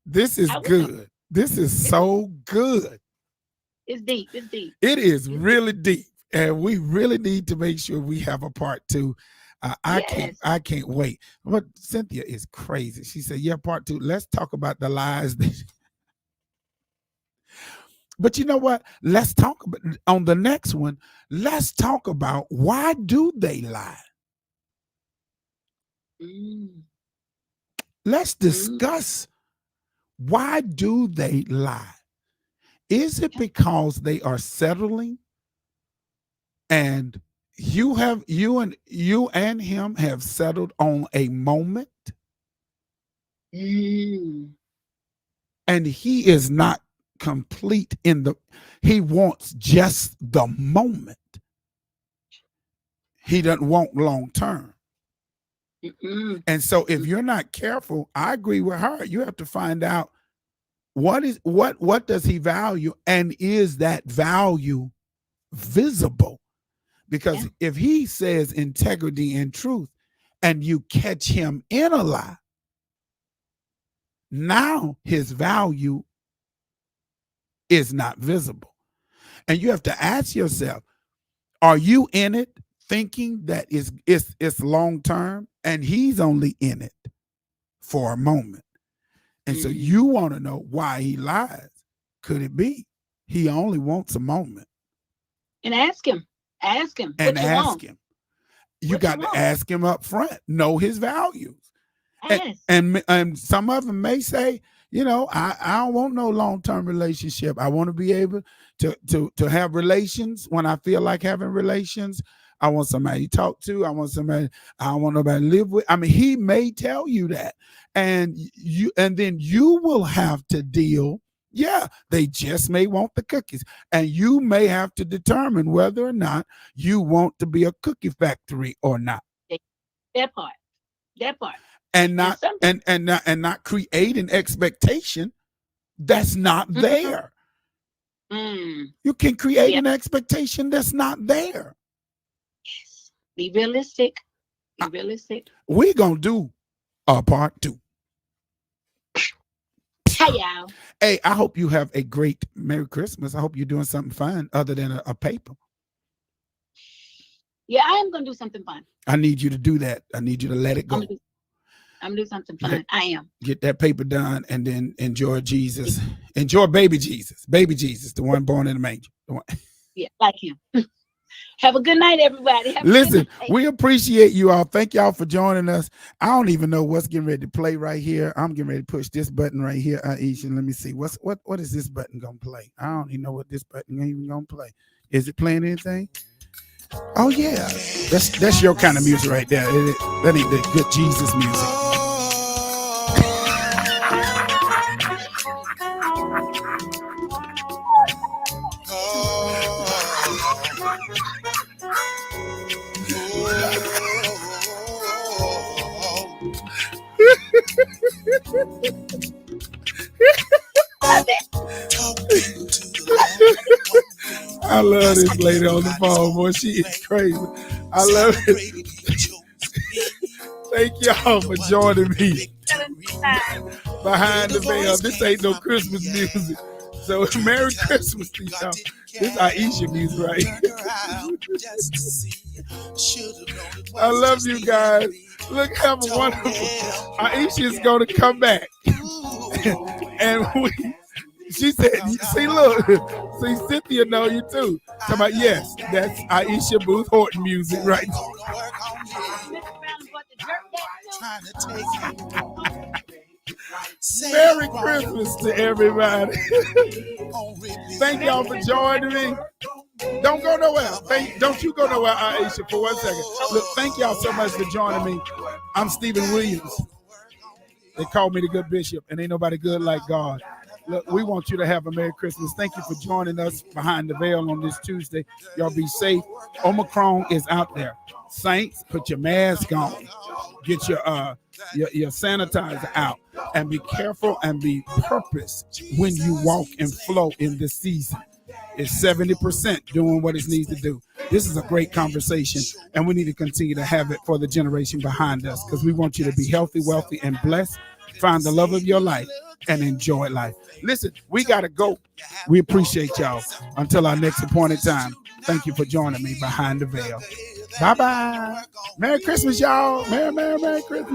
This is I will. good. This is so good. It's deep. It's deep. It is really deep, and we really need to make sure we have a part two. Yes. I can't wait. But Cynthia is crazy. She said, "Yeah, part two. Let's talk about the lies." But you know what? Let's talk about on the next one. Let's talk about why do they lie. Mm. Let's discuss why do they lie. Is it because they are settling, and you and him have settled on a moment, Mm. and he is not complete he wants just the moment. He doesn't want long term. Mm-mm. And so if you're not careful, I agree with her. You have to find out what does he value, and is that value visible? Because if he says integrity and truth and you catch him in a lie, now his value is not visible. And you have to ask yourself, are you in it thinking that it's long term, and he's only in it for a moment? And so you want to know why he lies. Could it be he only wants a moment? And ask him. Ask him. And what you ask want. him. You What got you to want. ask him up front. Know his values. Ask. And some of them may say, I don't want no long-term relationship. I want to be able to have relations when I feel like having relations. I want somebody to talk to. I want nobody to live with. I mean, he may tell you that. And then you will have to deal. Yeah, they just may want the cookies. And you may have to determine whether or not you want to be a cookie factory or not. That part. That part. And not create an expectation that's not there. You can create an expectation that's not there. Yes. Be realistic. Be realistic. We're gonna do a part two. Hi, y'all. Hey, I hope you have a great Merry Christmas. I hope you're doing something fun other than a paper. Yeah, I am gonna do something fun. I need you to do that. I need you to let it go. I'm gonna do something fun. I am. Get that paper done and then enjoy Jesus. Enjoy baby Jesus. Baby Jesus, the one born in the manger. Yeah, like him. Have a good night, everybody. Listen, we appreciate you all. Thank y'all for joining us. I don't even know what's getting ready to play right here. I'm getting ready to push this button right here, Aisha. Let me see. What is this button gonna play? I don't even know what this button even gonna play. Is it playing anything? Oh yeah, that's your kind of music right there. That ain't the good Jesus music. I love this lady on the phone, boy. She is crazy. I love it. Thank y'all for joining me behind the veil. This ain't no Christmas music. So Merry Christmas to y'all. This Aisha music right I love you guys. Look, have a wonderful. Aisha is going to come back. And she said, see, look, see, Cynthia know you too. Talking about, yes, that's Aisha Booth Horton music right Merry Christmas to everybody. Thank y'all for joining me. Don't go nowhere. Don't you go nowhere, Aisha, for 1 second. Look, thank y'all so much for joining me. I'm Stephen Williams. They call me the good bishop, and ain't nobody good like God. Look, we want you to have a Merry Christmas. Thank you for joining us behind the veil on this Tuesday. Y'all be safe. Omicron is out there. Saints, put your mask on. Get your sanitizer out. And be careful and be purpose when you walk and flow in this season. It's 70% doing what it needs to do. This is a great conversation, and we need to continue to have it for the generation behind us because we want you to be healthy, wealthy, and blessed. Find the love of your life and enjoy life. Listen, we got to go. We appreciate y'all. Until our next appointed time, thank you for joining me behind the veil. Bye-bye. Merry Christmas, y'all. Merry Christmas.